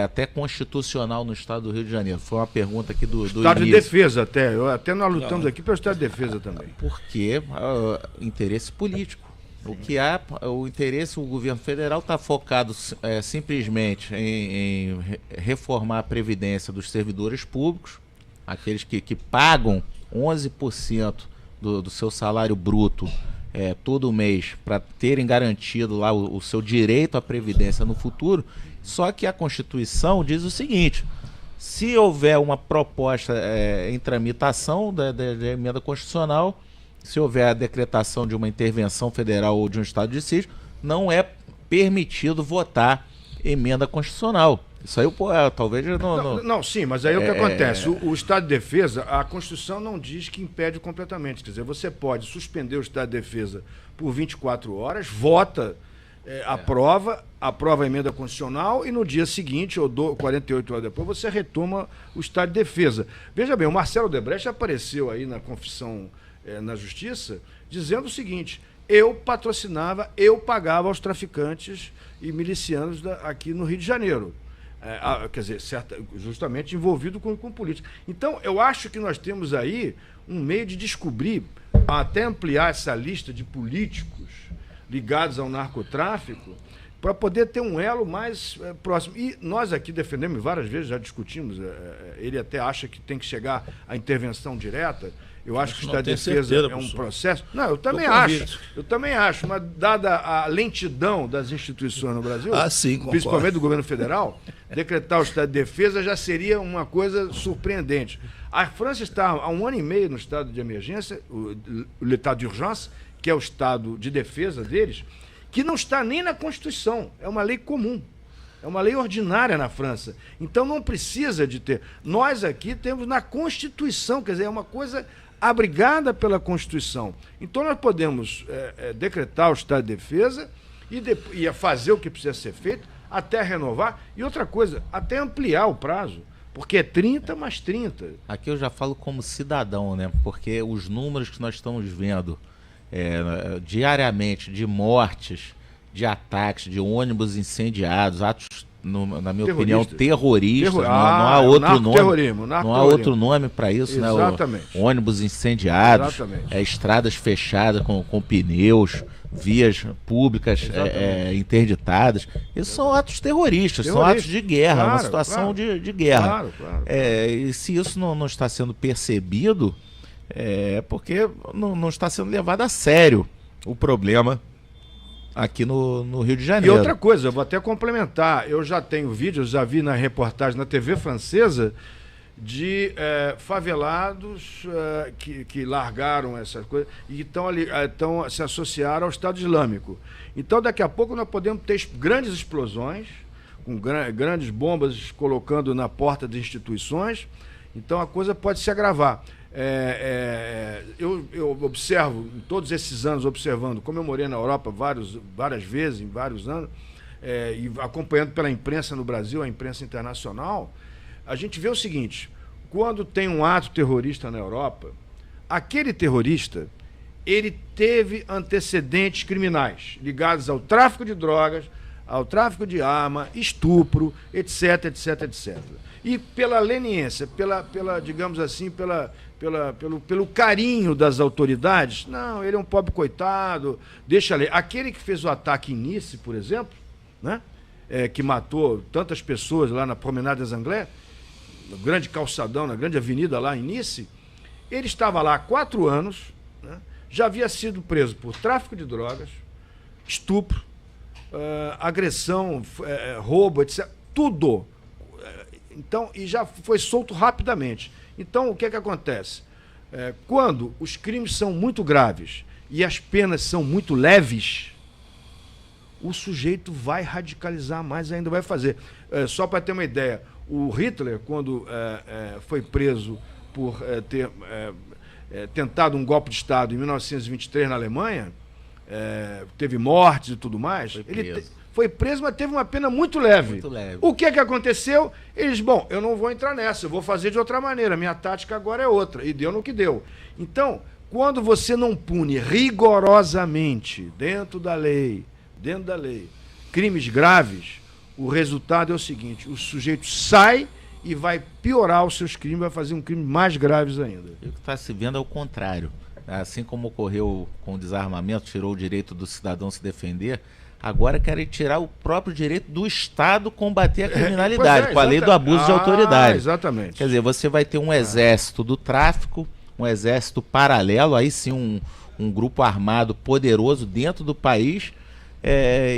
até constitucional no estado do Rio de Janeiro. Foi uma pergunta aqui do Estado de Defesa até nós lutamos aqui pelo Estado de Defesa também. Porque interesse político. O interesse, o governo federal está focado simplesmente em reformar a previdência dos servidores públicos, aqueles que pagam 11% do seu salário bruto todo mês para terem garantido lá o seu direito à previdência no futuro. Só que a Constituição diz o seguinte: se houver uma proposta em tramitação da emenda constitucional, se houver a decretação de uma intervenção federal ou de um estado de sítio, não é permitido votar emenda constitucional. Isso aí, talvez... Não, sim, mas aí o que acontece? O estado de defesa, a Constituição não diz que impede completamente. Quer dizer, você pode suspender o estado de defesa por 24 horas, vota, aprova a emenda constitucional e no dia seguinte, ou 48 horas depois, você retoma o estado de defesa. Veja bem, o Marcelo Odebrecht apareceu aí na confissão na Justiça, dizendo o seguinte: eu patrocinava, eu pagava aos traficantes e milicianos aqui no Rio de Janeiro. Quer dizer, justamente envolvido com política. Então, eu acho que nós temos aí um meio de descobrir, até ampliar essa lista de políticos ligados ao narcotráfico, para poder ter um elo mais próximo. E nós aqui defendemos várias vezes, já discutimos, ele até acha que tem que chegar à intervenção direta. Eu acho que o Estado de Defesa é um processo. Não, eu também acho, mas dada a lentidão das instituições no Brasil, principalmente do governo federal, decretar o Estado de Defesa já seria uma coisa surpreendente. A França está há 1 ano e meio no estado de emergência, o estado de urgência, que é o estado de defesa deles, que não está nem na Constituição, é uma lei comum. É uma lei ordinária na França. Então não precisa de ter. Nós aqui temos na Constituição, quer dizer, é uma coisa abrigada pela Constituição. Então nós podemos decretar o estado de defesa e fazer o que precisa ser feito, até renovar. E outra coisa, até ampliar o prazo. Porque é 30 mais 30. Aqui eu já falo como cidadão, né? Porque os números que nós estamos vendo diariamente de mortes, de ataques, de ônibus incendiados, atos, na minha opinião, terroristas. Não há outro nome. Não há outro nome para isso, exatamente, né? Ônibus incendiados, estradas fechadas com pneus, vias públicas interditadas. Isso são atos terroristas, são atos de guerra, uma situação de guerra. E se isso não está sendo percebido, porque não está sendo levado a sério o problema aqui no Rio de Janeiro. E outra coisa, eu vou até complementar, eu já tenho vídeos, já vi na reportagem na TV francesa de favelados que largaram essas coisas e estão se associaram ao Estado Islâmico. Então daqui a pouco nós podemos ter grandes explosões, com grandes bombas colocando na porta das instituições, então a coisa pode se agravar. Eu observo, em todos esses anos observando, como eu morei na Europa várias vezes, em vários anos, e acompanhando pela imprensa no Brasil, a imprensa internacional, a gente vê o seguinte: quando tem um ato terrorista na Europa, aquele terrorista, ele teve antecedentes criminais ligados ao tráfico de drogas, ao tráfico de arma, estupro, etc, etc, etc. E pela leniência, digamos assim, pelo carinho das autoridades, não, ele é um pobre coitado, deixa ler. Aquele que fez o ataque em Nice, por exemplo, né, que matou tantas pessoas lá na Promenade des Anglais, no grande calçadão, na grande avenida lá em Nice, ele estava lá há 4 anos, né, já havia sido preso por tráfico de drogas, estupro, agressão, roubo, etc. Tudo. Então, e já foi solto rapidamente. Então, o que é que acontece? Quando os crimes são muito graves e as penas são muito leves, o sujeito vai radicalizar mais ainda, vai fazer. Só para ter uma ideia, o Hitler, quando foi preso por ter tentado um golpe de Estado em 1923 na Alemanha, teve mortes e tudo mais, ele foi preso, mas teve uma pena muito leve. Muito leve. O que é que aconteceu? Eles, bom, eu não vou entrar nessa, eu vou fazer de outra maneira, minha tática agora é outra, e deu no que deu. Então, quando você não pune rigorosamente, dentro da lei, crimes graves, o resultado é o seguinte, o sujeito sai e vai piorar os seus crimes, vai fazer um crime mais graves ainda. E o que está se vendo é o contrário. Assim como ocorreu com o desarmamento, tirou o direito do cidadão se defender, agora querem tirar o próprio direito do Estado combater a criminalidade, com a lei do abuso de autoridade. Exatamente. Quer dizer, você vai ter um exército do tráfico, um exército paralelo, aí sim um grupo armado poderoso dentro do país,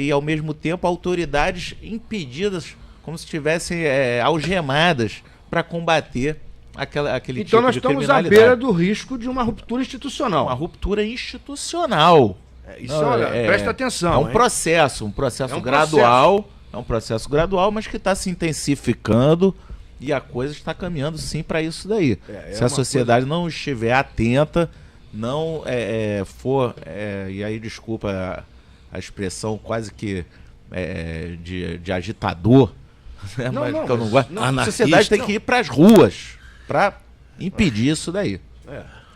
e ao mesmo tempo autoridades impedidas, como se estivessem algemadas para combater aquele então tipo de criminalidade. Então nós estamos à beira do risco de uma ruptura institucional. Uma ruptura institucional. Isso, olha, presta atenção. É um processo gradual, é um processo gradual, mas que está se intensificando e a coisa está caminhando sim para isso daí. Se a sociedade não estiver atenta, não for, e aí desculpa a expressão quase que de agitador, né? Mas que eu não gosto. A sociedade tem que ir para as ruas para impedir isso daí.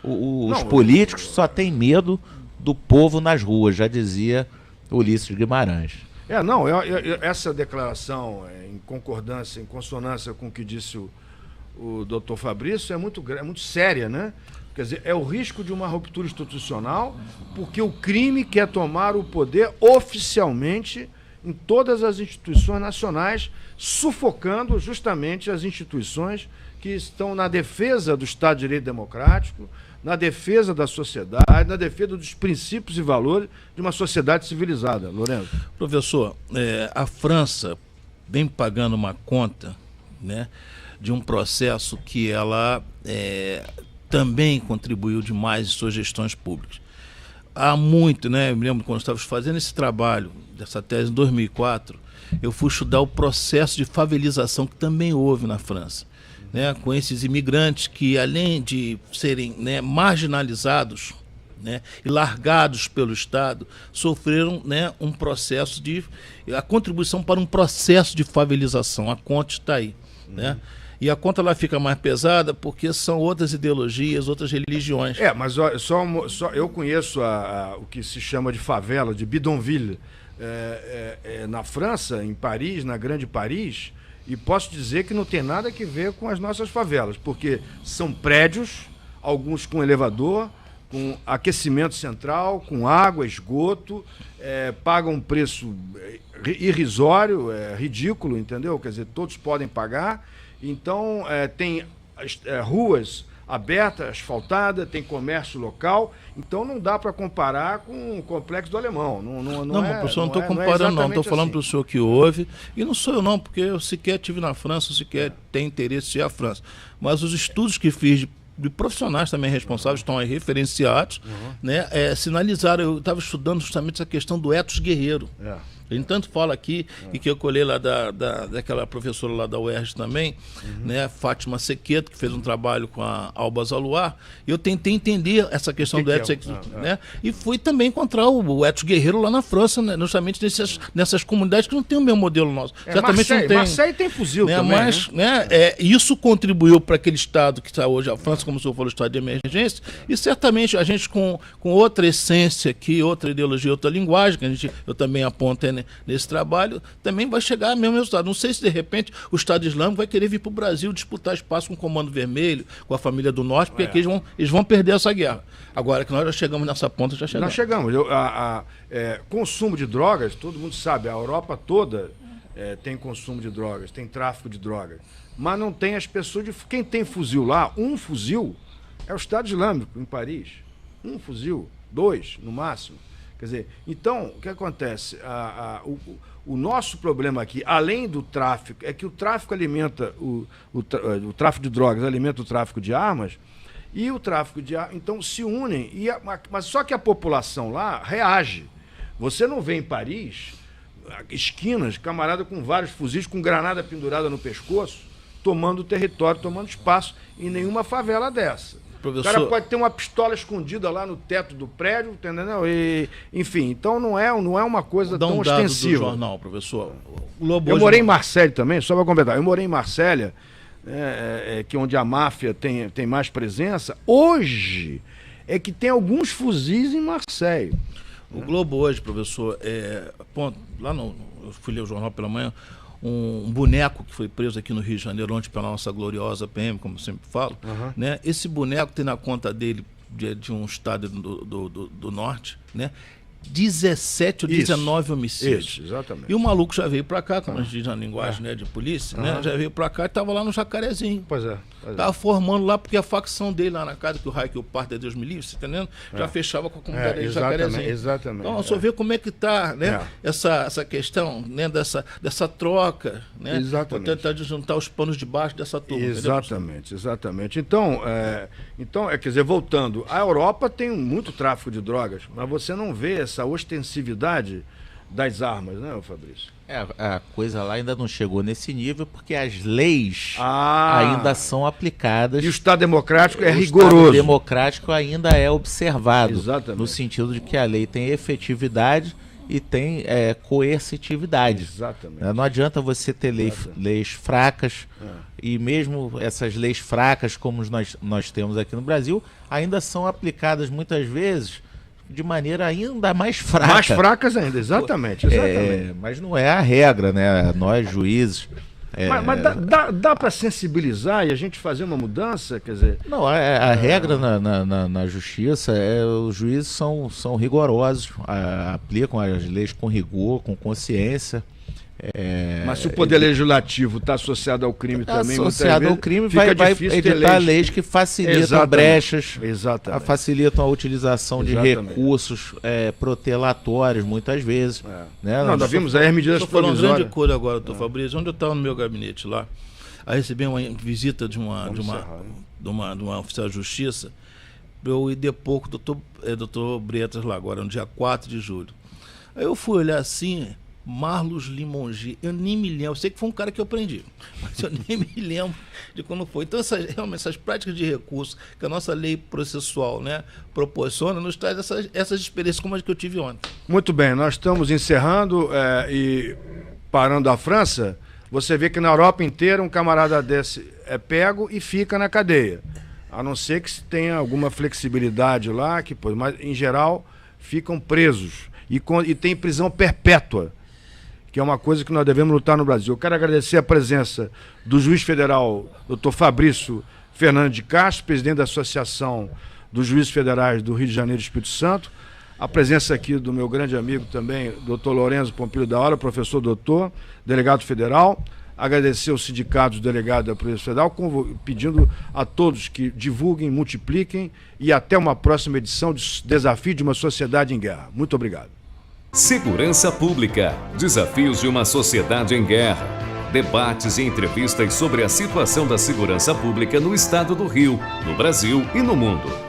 Os políticos só têm medo do povo nas ruas, já dizia Ulisses Guimarães. Essa declaração em concordância, em consonância com o que disse o doutor Fabrício é muito séria, né? Quer dizer, é o risco de uma ruptura institucional, porque o crime quer tomar o poder oficialmente em todas as instituições nacionais, sufocando justamente as instituições que estão na defesa do Estado de Direito Democrático, na defesa da sociedade, na defesa dos princípios e valores de uma sociedade civilizada. Lourenço. Professor, a França vem pagando uma conta, né, de um processo que ela também contribuiu demais em suas gestões públicas. Há muito, né, eu me lembro quando estávamos fazendo esse trabalho, dessa tese em 2004, eu fui estudar o processo de favelização que também houve na França. Né, com esses imigrantes que, além de serem, né, marginalizados, né, e largados pelo Estado, sofreram, né, um processo a contribuição para um processo de favelização. A conta está aí. Né? E a conta ela fica mais pesada porque são outras ideologias, outras religiões. Mas só eu conheço o que se chama de favela, de bidonville, na França, em Paris, na Grande Paris. E posso dizer que não tem nada a ver com as nossas favelas, porque são prédios, alguns com elevador, com aquecimento central, com água, esgoto, pagam um preço irrisório, ridículo, entendeu? Quer dizer, todos podem pagar. Então, tem ruas abertas, asfaltadas, tem comércio local. Então, não dá para comparar com o Complexo do Alemão. Professor, não estou comparando, não. Estou falando para o senhor que houve. E não sou eu, não, porque eu sequer estive na França, sequer tenho interesse em ir à França. Mas os estudos que fiz de profissionais também responsáveis, estão aí referenciados, né, sinalizaram. Eu estava estudando justamente essa questão do ethos guerreiro. A gente tanto fala aqui, e que eu colhei lá daquela professora lá da UERJ também, né, Fátima Sequeto, que fez um trabalho com a Alba Zaluar, e eu tentei entender essa questão do ethos, né, e fui também encontrar o ethos guerreiro lá na França, né, justamente nessas comunidades que não tem o mesmo modelo nosso. Certamente não tem. Marseille tem fuzil, né, também. Mas, né, isso contribuiu para aquele Estado que está hoje, a França, como o senhor falou, Estado de emergência, e certamente a gente com outra essência aqui, outra ideologia, outra linguagem, que eu também aponto nesse trabalho, também vai chegar ao mesmo resultado. Não sei se, de repente, o Estado Islâmico vai querer vir para o Brasil disputar espaço com o Comando Vermelho, com a família do Norte, porque aqui eles vão perder essa guerra. Agora que nós já chegamos nessa ponta, já chegamos. Nós chegamos. Consumo de drogas, todo mundo sabe, a Europa toda tem consumo de drogas, tem tráfico de drogas. Mas não tem as pessoas Quem tem fuzil lá, um fuzil, é o Estado Islâmico, em Paris. Um fuzil, 2, no máximo. Quer dizer, então, o que acontece? O nosso problema aqui, além do tráfico, é que o tráfico alimenta, o tráfico de drogas alimenta o tráfico de armas, e o tráfico de armas, então, se unem, mas só que a população lá reage. Você não vê em Paris, esquinas, camarada com vários fuzis, com granada pendurada no pescoço, tomando território, tomando espaço, em nenhuma favela dessa. Professor... O cara pode ter uma pistola escondida lá no teto do prédio, entendeu? Enfim, então não é uma coisa tão ostensiva. Do jornal, professor. Eu morei em Marselha também, só para completar. Eu morei em Marselha, que é onde a máfia tem mais presença. Hoje é que tem alguns fuzis em Marselha. O Globo hoje, professor, eu fui ler o jornal pela manhã, um boneco que foi preso aqui no Rio de Janeiro, ontem pela nossa gloriosa PM, como eu sempre falo, né? Esse boneco tem na conta dele, de um estado do norte, né? 17 ou 19 homicídios. Isso, exatamente. E o maluco já veio pra cá, como a gente diz na linguagem de polícia, né? Já veio pra cá e estava lá no Jacarezinho. Pois é. Estava formando lá, porque a facção dele lá na casa, que o raio que o parte é Deus me livre, você tá entendendo? Já fechava com a comunidade de Jacarezinho. Exatamente. Então, só ver como é que está, né? Essa questão, né? dessa troca, né? Exatamente. Tentar juntar os panos de baixo dessa turma. Exatamente. Então, quer dizer, voltando, a Europa tem muito tráfico de drogas, mas você não vê essa ostensividade das armas, né, Fabrício? A coisa lá ainda não chegou nesse nível porque as leis ainda são aplicadas. E o Estado Democrático é rigoroso. O Estado Democrático ainda é observado. Exatamente. No sentido de que a lei tem efetividade e tem coercitividade. Exatamente. Não adianta você ter leis fracas, e mesmo essas leis fracas, como nós temos aqui no Brasil, ainda são aplicadas muitas vezes de maneira ainda mais fraca. Mais fracas ainda, exatamente. Mas não é a regra, né? Nós, juízes... Mas dá para sensibilizar e a gente fazer uma mudança, quer dizer... Não, a regra na justiça, os juízes são rigorosos, aplicam as leis com rigor, com consciência. Mas se o poder legislativo está associado ao crime também, associado ao crime, vai editar leis que facilitam brechas, facilitam a utilização de recursos protelatórios, muitas vezes. Né? Nós vimos aí as medidas provisórias. Estou falando grande coisa agora, doutor Fabrício. Onde eu estava no meu gabinete lá, aí recebi uma visita de uma oficial de justiça, eu ir depor com o doutor Bretas lá agora, no dia 4 de julho. Aí eu fui olhar assim... Marlos Limongi, eu nem me lembro, eu sei que foi um cara que eu prendi, mas eu nem me lembro de quando foi. Então, realmente, essas práticas de recurso que a nossa lei processual, né, proporciona, nos traz essas experiências como as que eu tive ontem. Muito bem, nós estamos encerrando e parando a França. Você vê que na Europa inteira um camarada desse é pego e fica na cadeia, a não ser que se tenha alguma flexibilidade lá, mas em geral ficam presos e tem prisão perpétua, que é uma coisa que nós devemos lutar no Brasil. Eu quero agradecer a presença do juiz federal, doutor Fabrício Fernandes de Castro, presidente da Associação dos Juízes Federais do Rio de Janeiro e Espírito Santo, a presença aqui do meu grande amigo também, doutor Lorenzo Pompilho da Hora, professor doutor, delegado federal, agradecer aos sindicatos delegados da Polícia Federal, pedindo a todos que divulguem, multipliquem e até uma próxima edição de Desafio de uma Sociedade em Guerra. Muito obrigado. Segurança Pública. Desafios de uma sociedade em guerra. Debates e entrevistas sobre a situação da segurança pública no estado do Rio, no Brasil e no mundo.